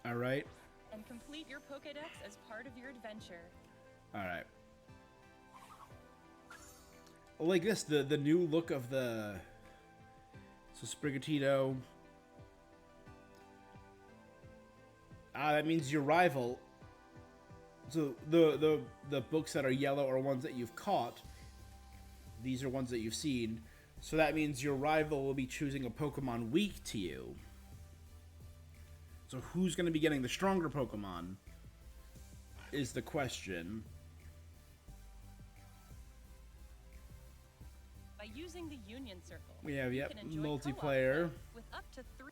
Speaker 1: Alright.
Speaker 6: And complete your Pokedex as part of your adventure.
Speaker 1: Alright. Like this, the new look of the... So Sprigatito. That means your rival. So the books that are yellow are ones that you've caught. These are ones that you've seen. So that means your rival will be choosing a Pokemon weak to you. So who's going to be getting the stronger Pokemon is the question.
Speaker 6: By using the Union Circle,
Speaker 1: We have,
Speaker 6: you
Speaker 1: yep,
Speaker 6: can enjoy
Speaker 1: multiplayer.
Speaker 6: co-op with up to 3.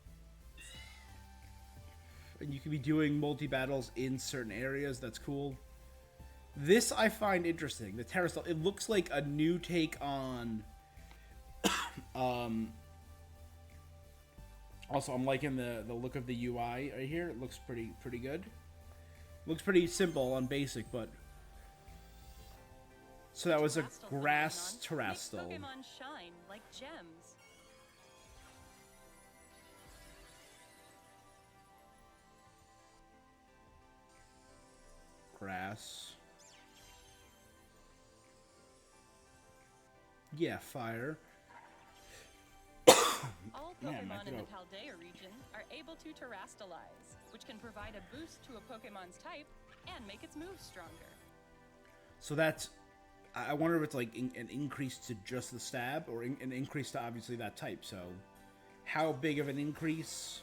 Speaker 1: And you can be doing multi-battles in certain areas. That's cool. This I find interesting. The Terrasol. It looks like a new take on... Also, I'm liking the look of the UI right here. It looks pretty good. Looks pretty simple and basic, but... So that was a grass Terrasol.
Speaker 6: Pokemon shine like gems.
Speaker 1: Grass. Yeah, fire.
Speaker 6: All Pokemon in the Paldea region are able to terrastalize, which can provide a boost to a Pokemon's type and make its moves stronger.
Speaker 1: So that's... I wonder if it's like an increase to just the stab, or an increase to obviously that type, so... How big of an increase?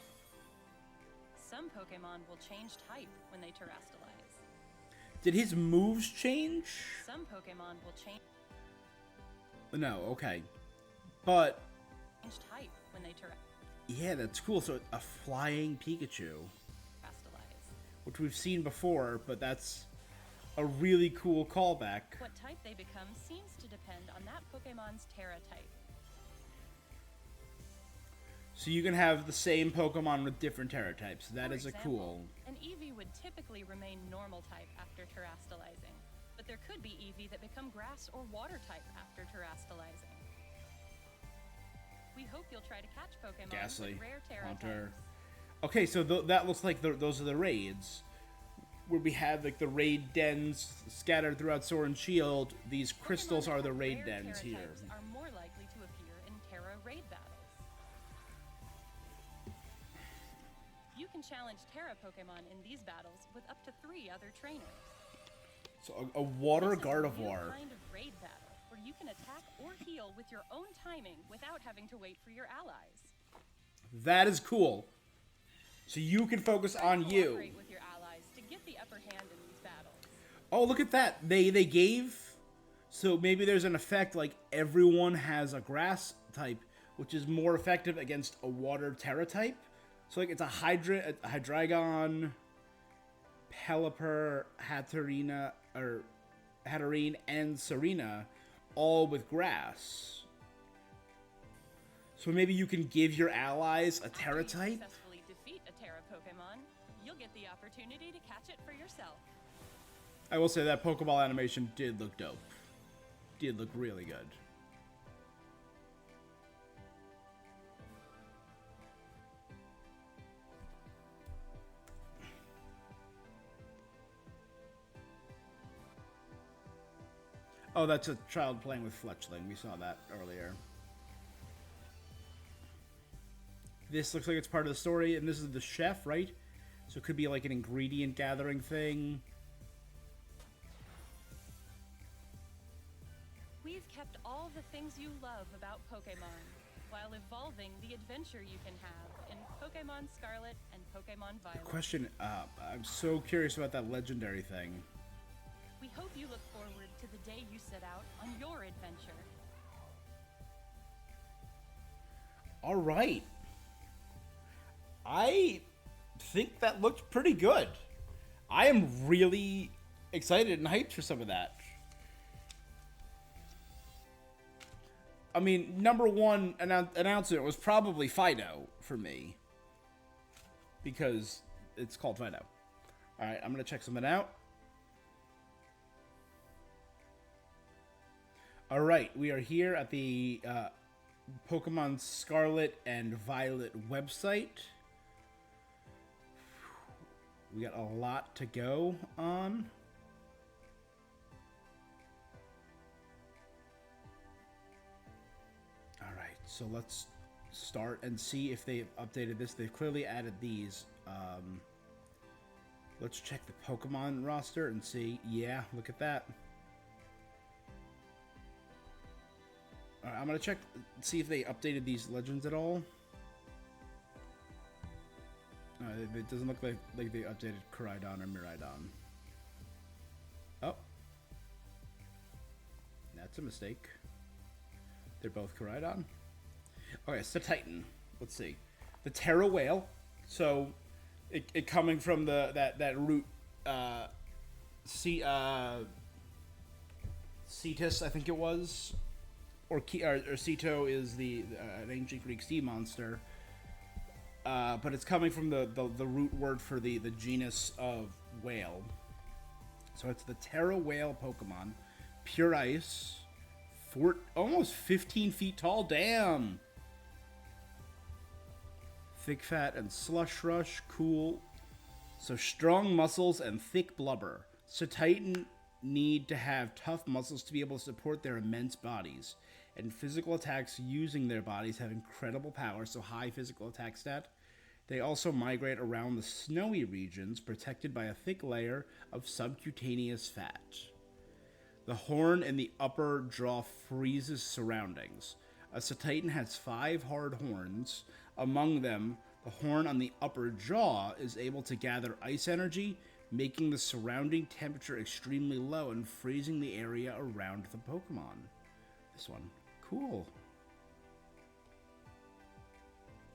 Speaker 6: Some Pokemon will change type when they terrastalize.
Speaker 1: Did his moves change?
Speaker 6: Some Pokemon will change
Speaker 1: No, okay. But...
Speaker 6: type when they
Speaker 1: Yeah, that's cool. So a flying Pikachu.
Speaker 6: terrastalize.
Speaker 1: Which we've seen before, but that's a really cool callback.
Speaker 6: What type they become seems to depend on that Pokemon's Terra type.
Speaker 1: So you can have the same Pokemon with different Terra types. That is
Speaker 6: example,
Speaker 1: a cool.
Speaker 6: An Eevee would typically remain normal type after terastallizing, but there could be Eevee that become grass or water type after terastallizing. We hope you'll try to catch Pokemon
Speaker 1: Ghastly,
Speaker 6: with rare Terra
Speaker 1: Haunter.
Speaker 6: types.
Speaker 1: Okay, so that looks like those are the raids. Where we have like the raid dens scattered throughout Sword and Shield. These crystals are the raid dens here.
Speaker 6: Types are more likely to appear in Terra raid battles. You can challenge Terra Pokemon in these battles with up to 3 other trainers.
Speaker 1: So a water
Speaker 6: This is
Speaker 1: Gardevoir.
Speaker 6: a new kind of raid battle where you can attack or heal with your own timing without having to wait for your allies.
Speaker 1: That is cool. So you can focus on you.
Speaker 6: Cooperate with your allies to get the upper hand in these battles.
Speaker 1: Oh, look at that. They gave... So maybe there's an effect like everyone has a grass type, which is more effective against a water Terra type. So like it's a Hydreigon, Pelipper, Hatterene, and Serena, all with grass. So maybe you can give your allies a Terra
Speaker 6: After you
Speaker 1: type?
Speaker 6: successfully defeat a Terra Pokemon, you'll get the opportunity to catch it for yourself.
Speaker 1: I will say that Pokeball animation did look dope. Did look really good. Oh, that's a child playing with Fletchling. We saw that earlier. This looks like it's part of the story, and this is the chef, right? So it could be like an ingredient gathering thing.
Speaker 6: We've kept all the things you love about Pokemon, while evolving the adventure you can have in Pokémon Scarlet and Pokémon Violet.
Speaker 1: Question, I'm so curious about that legendary thing.
Speaker 6: We hope you look forward to the day you set out on your adventure.
Speaker 1: All right. I think that looked pretty good. I am really excited and hyped for some of that. I mean, number one announcement was probably Fido for me. Because it's called Fido. Alright, I'm going to check something out. Alright, we are here at the Pokemon Scarlet and Violet website. We got a lot to go on. Alright, so let's start and see if they've updated this. They've clearly added these. Let's check the Pokemon roster and see. Yeah, look at that. Alright, I'm gonna check, see if they updated these legends at all. It doesn't look like they updated Koraidon or Miraidon. Oh. That's a mistake. They're both Koraidon. Okay, so Titan. Let's see. The Terra Whale. So, it coming from that root, Cetus, I think it was. Or Ceto is an ancient Greek sea monster. But it's coming from the root word for the genus of whale. So it's the Terra Whale Pokemon. Pure Ice. Almost 15 feet tall. Damn! Thick fat and slush rush. Cool. So strong muscles and thick blubber. So Titan need to have tough muscles to be able to support their immense bodies. And physical attacks using their bodies have incredible power, so high physical attack stat. They also migrate around the snowy regions, protected by a thick layer of subcutaneous fat. The horn in the upper jaw freezes surroundings. A Cetitan has 5 hard horns. Among them, the horn on the upper jaw is able to gather ice energy, making the surrounding temperature extremely low and freezing the area around the Pokemon. This one. Cool.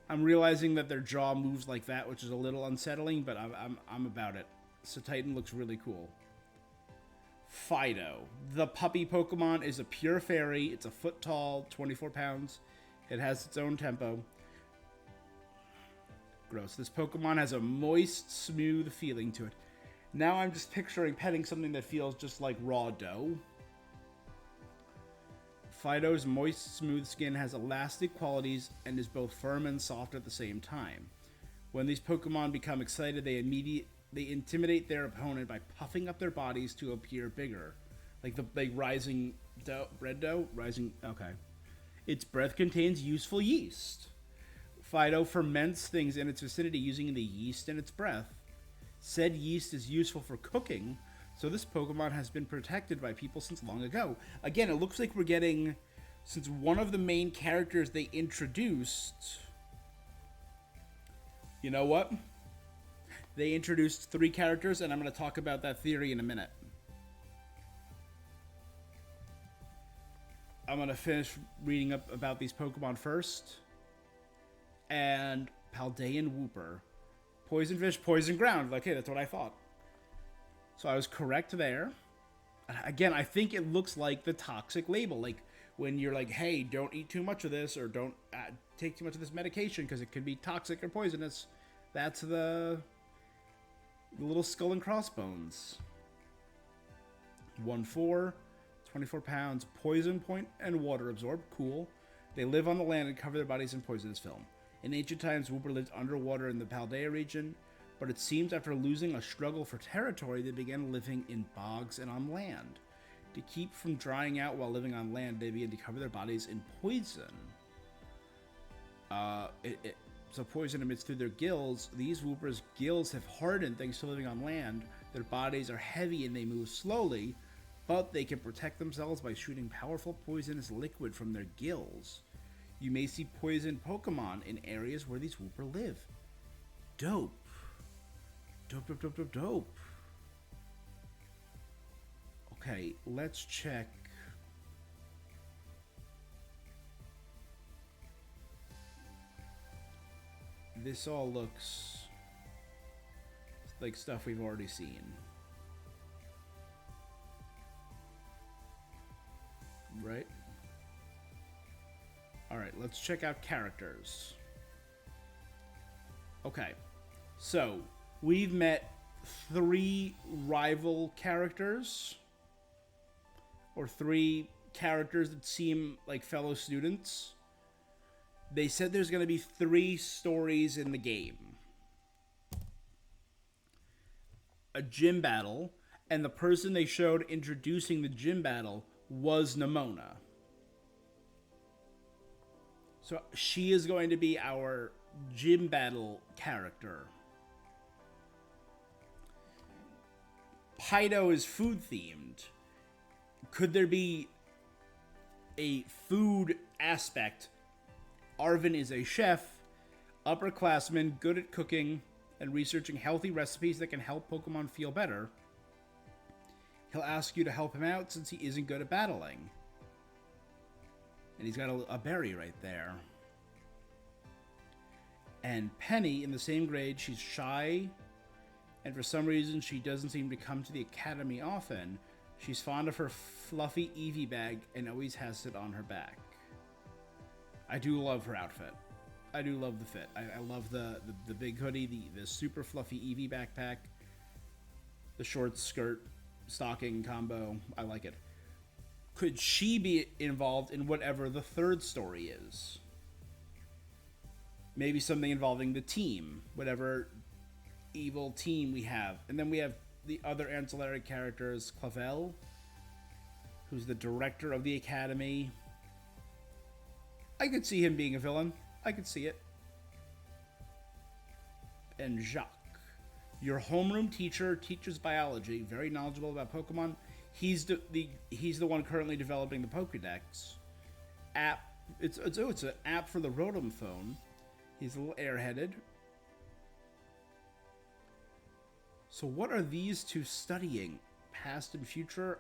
Speaker 1: I'm realizing that their jaw moves like that, which is a little unsettling, but I'm about it. So Titan looks really cool. Fido. The puppy Pokemon is a pure fairy. It's a foot tall, 24 pounds. It has its own tempo. Gross. This Pokemon has a moist, smooth feeling to it. Now I'm just picturing petting something that feels just like raw dough. Fido's moist, smooth skin has elastic qualities and is both firm and soft at the same time. When these Pokemon become excited, they intimidate their opponent by puffing up their bodies to appear bigger. Like rising dough, bread dough? Rising, okay. Its breath contains useful yeast. Fido ferments things in its vicinity using the yeast in its breath. Said yeast is useful for cooking, so this Pokemon has been protected by people since long ago. Again, it looks like we're getting, since one of the main characters they introduced, you know what? They introduced 3 characters, and I'm going to talk about that theory in a minute. I'm going to finish reading up about these Pokemon first. And Paldean Wooper. Poison fish, poison ground. Okay, that's what I thought. So I was correct there. Again, I think it looks like the toxic label. Like when you're like, hey, don't eat too much of this, or don't take too much of this medication because it could be toxic or poisonous. That's the little skull and crossbones. 1-4, 24 pounds, poison point and water absorb. Cool. They live on the land and cover their bodies in poisonous film. In ancient times, Wooper lived underwater in the Paldea region, but it seems after losing a struggle for territory, they began living in bogs and on land. To keep from drying out while living on land, they began to cover their bodies in poison. So poison emits through their gills. These Woopers' gills have hardened thanks to living on land. Their bodies are heavy and they move slowly, but they can protect themselves by shooting powerful poisonous liquid from their gills. You may see poisoned Pokemon in areas where these Wooper live. Dope. Dope. Okay, let's check. This all looks like stuff we've already seen. Right? Alright, let's check out characters. Okay, so we've met 3 rival characters, or 3 characters that seem like fellow students. They said there's going to be 3 stories in the game. A gym battle, and the person they showed introducing the gym battle was Nimona. So she is going to be our gym battle character. Pido is food themed. Could there be a food aspect? Arvin is a chef, upperclassman, good at cooking and researching healthy recipes that can help Pokemon feel better. He'll ask you to help him out since he isn't good at battling. And he's got a berry right there. And Penny, in the same grade, she's shy, and for some reason she doesn't seem to come to the academy often. She's fond of her fluffy Eevee bag and always has it on her back. I do love her outfit. I do love the fit. I love the big hoodie, the super fluffy Eevee backpack, the short skirt, stocking combo. I like it. Could she be involved in whatever the 3rd story is? Maybe something involving the team, whatever evil team we have. And then we have the other ancillary characters, Clavel, who's the director of the academy. I could see him being a villain. I could see it. And Jacques, your homeroom teacher, teaches biology, very knowledgeable about Pokemon. He's the one currently developing the Pokédex app. It's an app for the Rotom phone. He's a little airheaded. So what are these 2 studying? Past and future?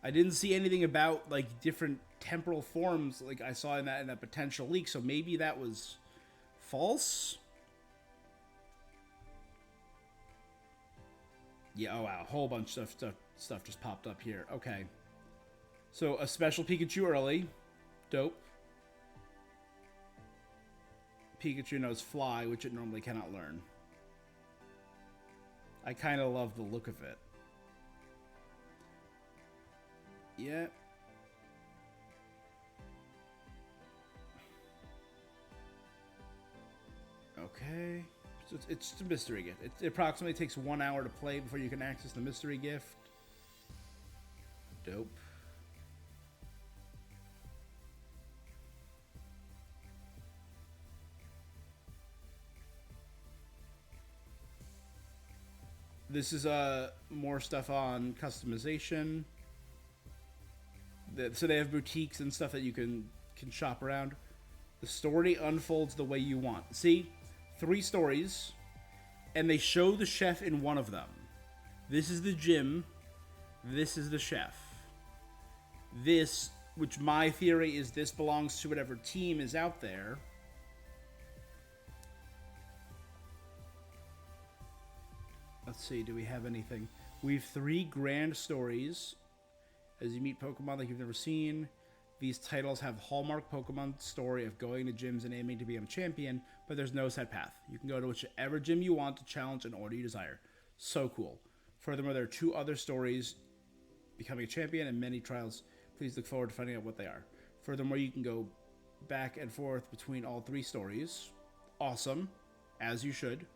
Speaker 1: I didn't see anything about like different temporal forms like I saw in that potential leak. So maybe that was false. Yeah, oh wow, a whole bunch of stuff just popped up here. Okay. So, a special Pikachu early. Dope. Pikachu knows Fly, which it normally cannot learn. I kind of love the look of it. Yeah. Okay. So it's a mystery gift. It approximately takes 1 hour to play before you can access the mystery gift. Dope. This is more stuff on customization. So they have boutiques and stuff that you can shop around. The story unfolds the way you want. See, 3 stories, and they show the chef in one of them. This is the gym. This is the chef. This, which my theory is this belongs to whatever team is out there. Let's see, do we have anything? We have 3 grand stories as you meet Pokemon like you've never seen. These titles have hallmark Pokemon story of going to gyms and aiming to become a champion, but there's no set path. You can go to whichever gym you want to challenge an order you desire. So cool. Furthermore, there are 2 other stories, becoming a champion and many trials. Please look forward to finding out what they are. Furthermore, you can go back and forth between all 3 stories. Awesome. As you should.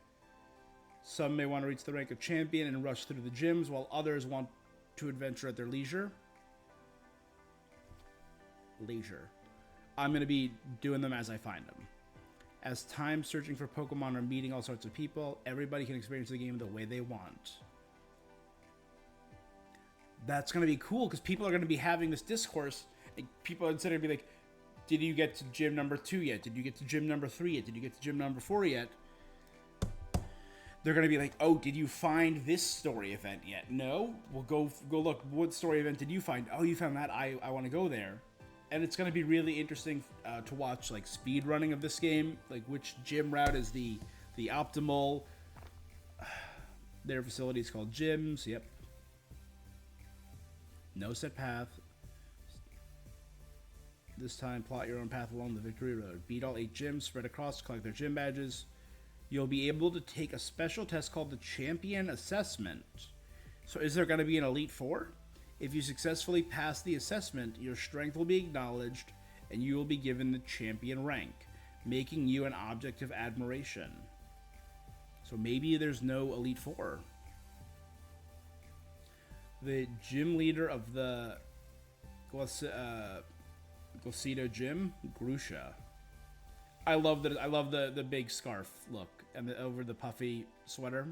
Speaker 1: Some may want to reach the rank of champion and rush through the gyms, while others want to adventure at their leisure. I'm going to be doing them as I find them. As time searching for Pokemon or meeting all sorts of people, everybody can experience the game the way they want. That's going to be cool, because people are going to be having this discourse, and people are going to be like, did you get to gym number 2 yet? Did you get to gym number 3 yet? Did you get to gym number 4 yet? They're going to be like, oh, did you find this story event yet? No? Well, go look. What story event did you find? Oh, you found that. I want to go there. And it's going to be really interesting to watch, like, speed running of this game. Like, which gym route is the optimal. Their facility is called gyms. Yep. No set path. This time, plot your own path along the victory road. Beat all 8 gyms spread across to collect their gym badges. You'll be able to take a special test called the Champion Assessment. So is there going to be an Elite Four? If you successfully pass the assessment, your strength will be acknowledged, and you will be given the champion rank, making you an object of admiration. So maybe there's no Elite Four. The gym leader of the Glacito Gym, Grusha. I love the big scarf look and over the puffy sweater.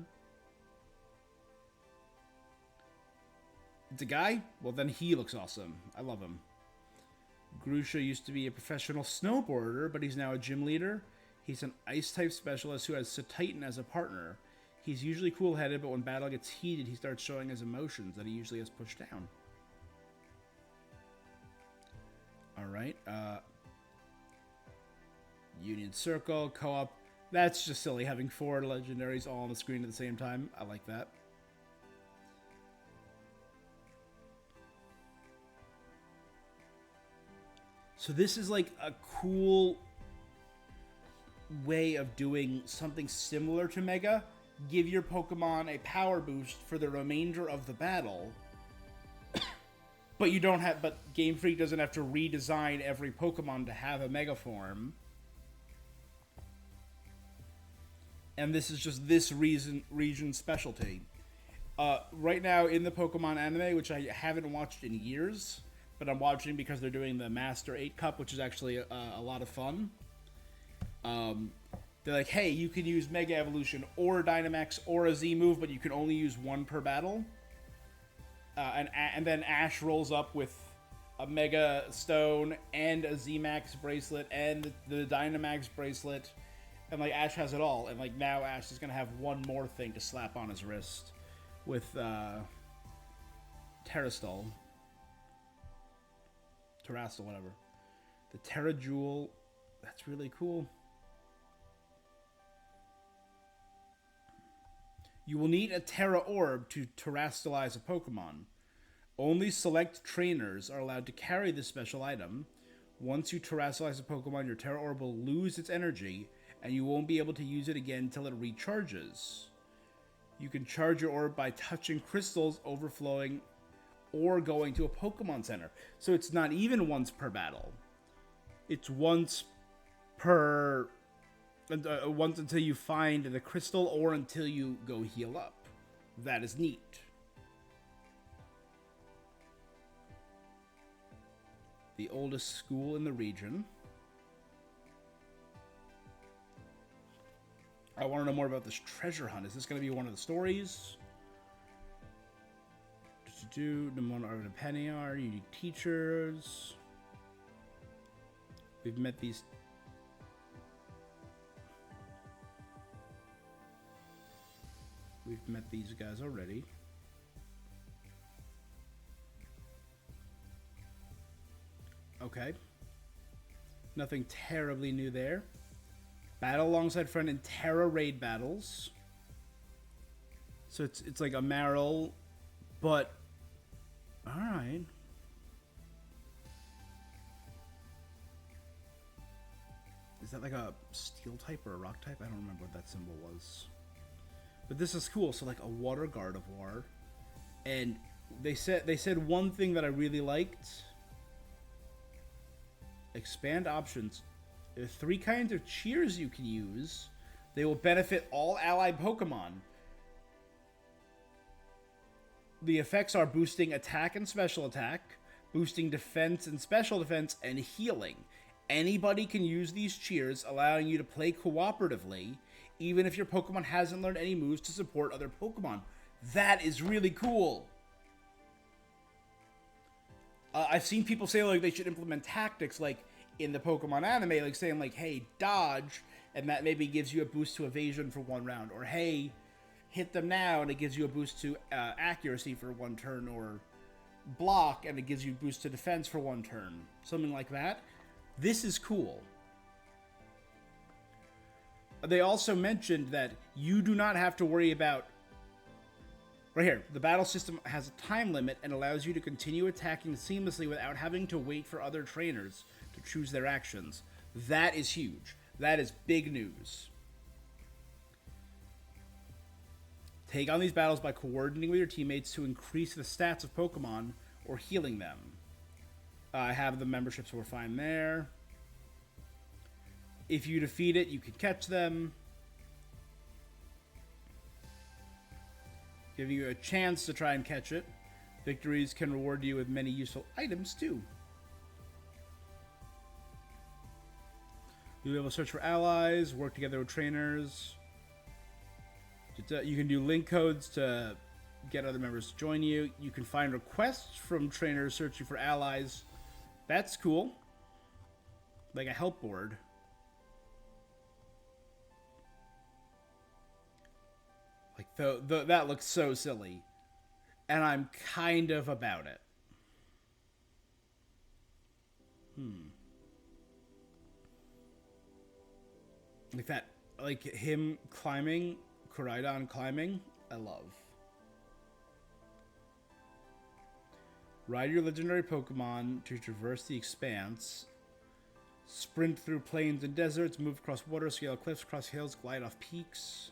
Speaker 1: It's a guy? Well, then he looks awesome. I love him. Grusha used to be a professional snowboarder, but he's now a gym leader. He's an ice-type specialist who has Titan as a partner. He's usually cool-headed, but when battle gets heated, he starts showing his emotions that he usually has pushed down. Alright, Union Circle, co-op. That's just silly, having 4 legendaries all on the screen at the same time. I like that. So this is like a cool way of doing something similar to Mega. Give your Pokemon a power boost for the remainder of the battle. But Game Freak doesn't have to redesign every Pokemon to have a Mega form. And this is just this region's specialty. Right now in the Pokemon anime, which I haven't watched in years, but I'm watching because they're doing the Master 8 Cup, which is actually a lot of fun. They're like, hey, you can use Mega Evolution or Dynamax or a Z move, but you can only use 1 per battle. And then Ash rolls up with a Mega Stone and a Z-Max bracelet and the Dynamax bracelet. And, like, Ash has it all. And, like, now Ash is going to have one more thing to slap on his wrist with Terrastal, whatever. The Terra Jewel. That's really cool. You will need a Terra Orb to terrestrialize a Pokemon. Only select trainers are allowed to carry this special item. Once you terrestrialize a Pokemon, your Terra Orb will lose its energy, and you won't be able to use it again until it recharges. You can charge your orb by touching crystals overflowing or going to a Pokemon Center. So it's not even once per battle. It's once per... once until you find the crystal or until you go heal up. That is neat. The oldest school in the region. I want to know more about this treasure hunt. Is this going to be one of the stories? Number 1 Arvin and Pennyar, unique teachers. We've met these. We've met these guys already. Okay. Nothing terribly new there. Battle alongside friend in Terra raid battles. So it's like a Marill, but alright. Is that like a steel type or a rock type? I don't remember what that symbol was. But this is cool. So like a water Gardevoir. And they said one thing that I really liked. Expand options. There are 3 kinds of cheers you can use. They will benefit all allied Pokemon. The effects are boosting attack and special attack, boosting defense and special defense, and healing. Anybody can use these cheers, allowing you to play cooperatively, even if your Pokemon hasn't learned any moves to support other Pokemon. That is really cool. I've seen people say like they should implement tactics like in the Pokemon anime, like saying like, hey, dodge, and that maybe gives you a boost to evasion for 1 round, or hey, hit them now and it gives you a boost to accuracy for 1 turn, or block and it gives you a boost to defense for 1 turn, something like that. This is cool. They also mentioned that you do not have to worry about... Right here, the battle system has a time limit and allows you to continue attacking seamlessly without having to wait for other trainers to choose their actions. That is huge. That is big news. Take on these battles by coordinating with your teammates to increase the stats of Pokemon or healing them. I have the memberships, so we're fine there. If you defeat it, you can catch them. Giving you a chance to try and catch it. Victories can reward you with many useful items, too. You'll be able to search for allies, work together with trainers. You can do link codes to get other members to join you. You can find requests from trainers searching for allies. That's cool. Like a help board. Like, that looks so silly. And I'm kind of about it. Like that, like him climbing, Koraidon climbing, I love. Ride your legendary Pokemon to traverse the expanse. Sprint through plains and deserts, move across water, scale cliffs, cross hills, glide off peaks.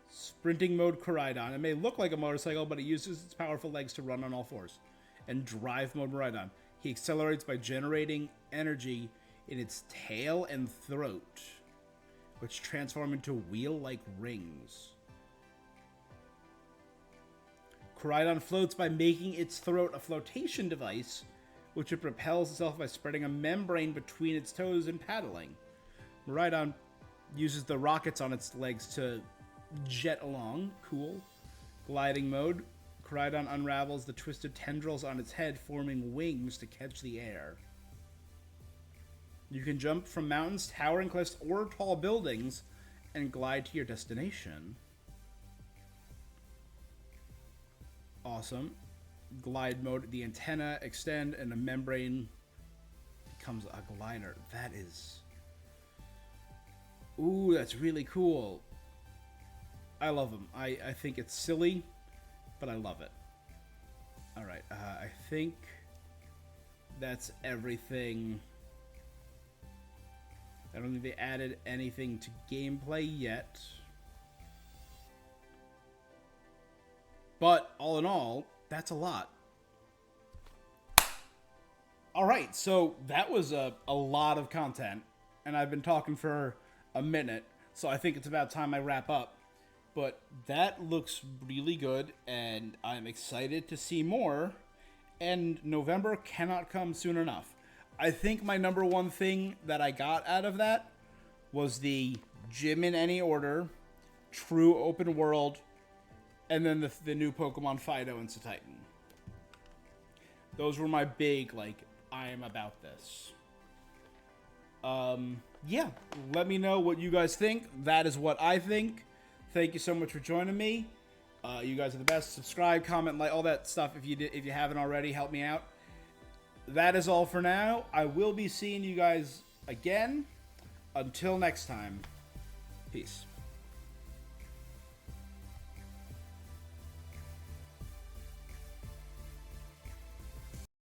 Speaker 1: Sprinting mode Koraidon. It may look like a motorcycle, but it uses its powerful legs to run on all 4s. And drive mode Koraidon. He accelerates by generating energy in its tail and throat, which transform into wheel-like rings. Koraidon floats by making its throat a flotation device, which it propels itself by spreading a membrane between its toes and paddling. Koraidon uses the rockets on its legs to jet along. Cool. Gliding mode. Koraidon unravels the twisted tendrils on its head, forming wings to catch the air. You can jump from mountains, towering cliffs, or tall buildings and glide to your destination. Awesome. Glide mode, the antenna extend and a membrane becomes a glider. That is... Ooh, that's really cool. I love them. I think it's silly, but I love it. All right, I think that's everything. I don't think they added anything to gameplay yet. But all in all, that's a lot. All right, so that was a lot of content, and I've been talking for a minute, so I think it's about time I wrap up. But that looks really good, and I'm excited to see more, and November cannot come soon enough. I think my number one thing that I got out of that was the gym in any order, true open world, and then the new Pokemon Fido and Titan. Those were my big, like, I am about this. Yeah, let me know what you guys think. That is what I think. Thank you so much for joining me. You guys are the best. Subscribe, comment, like, all that stuff if you haven't already. Help me out. That is all for now. I will be seeing you guys again. Until next time, peace.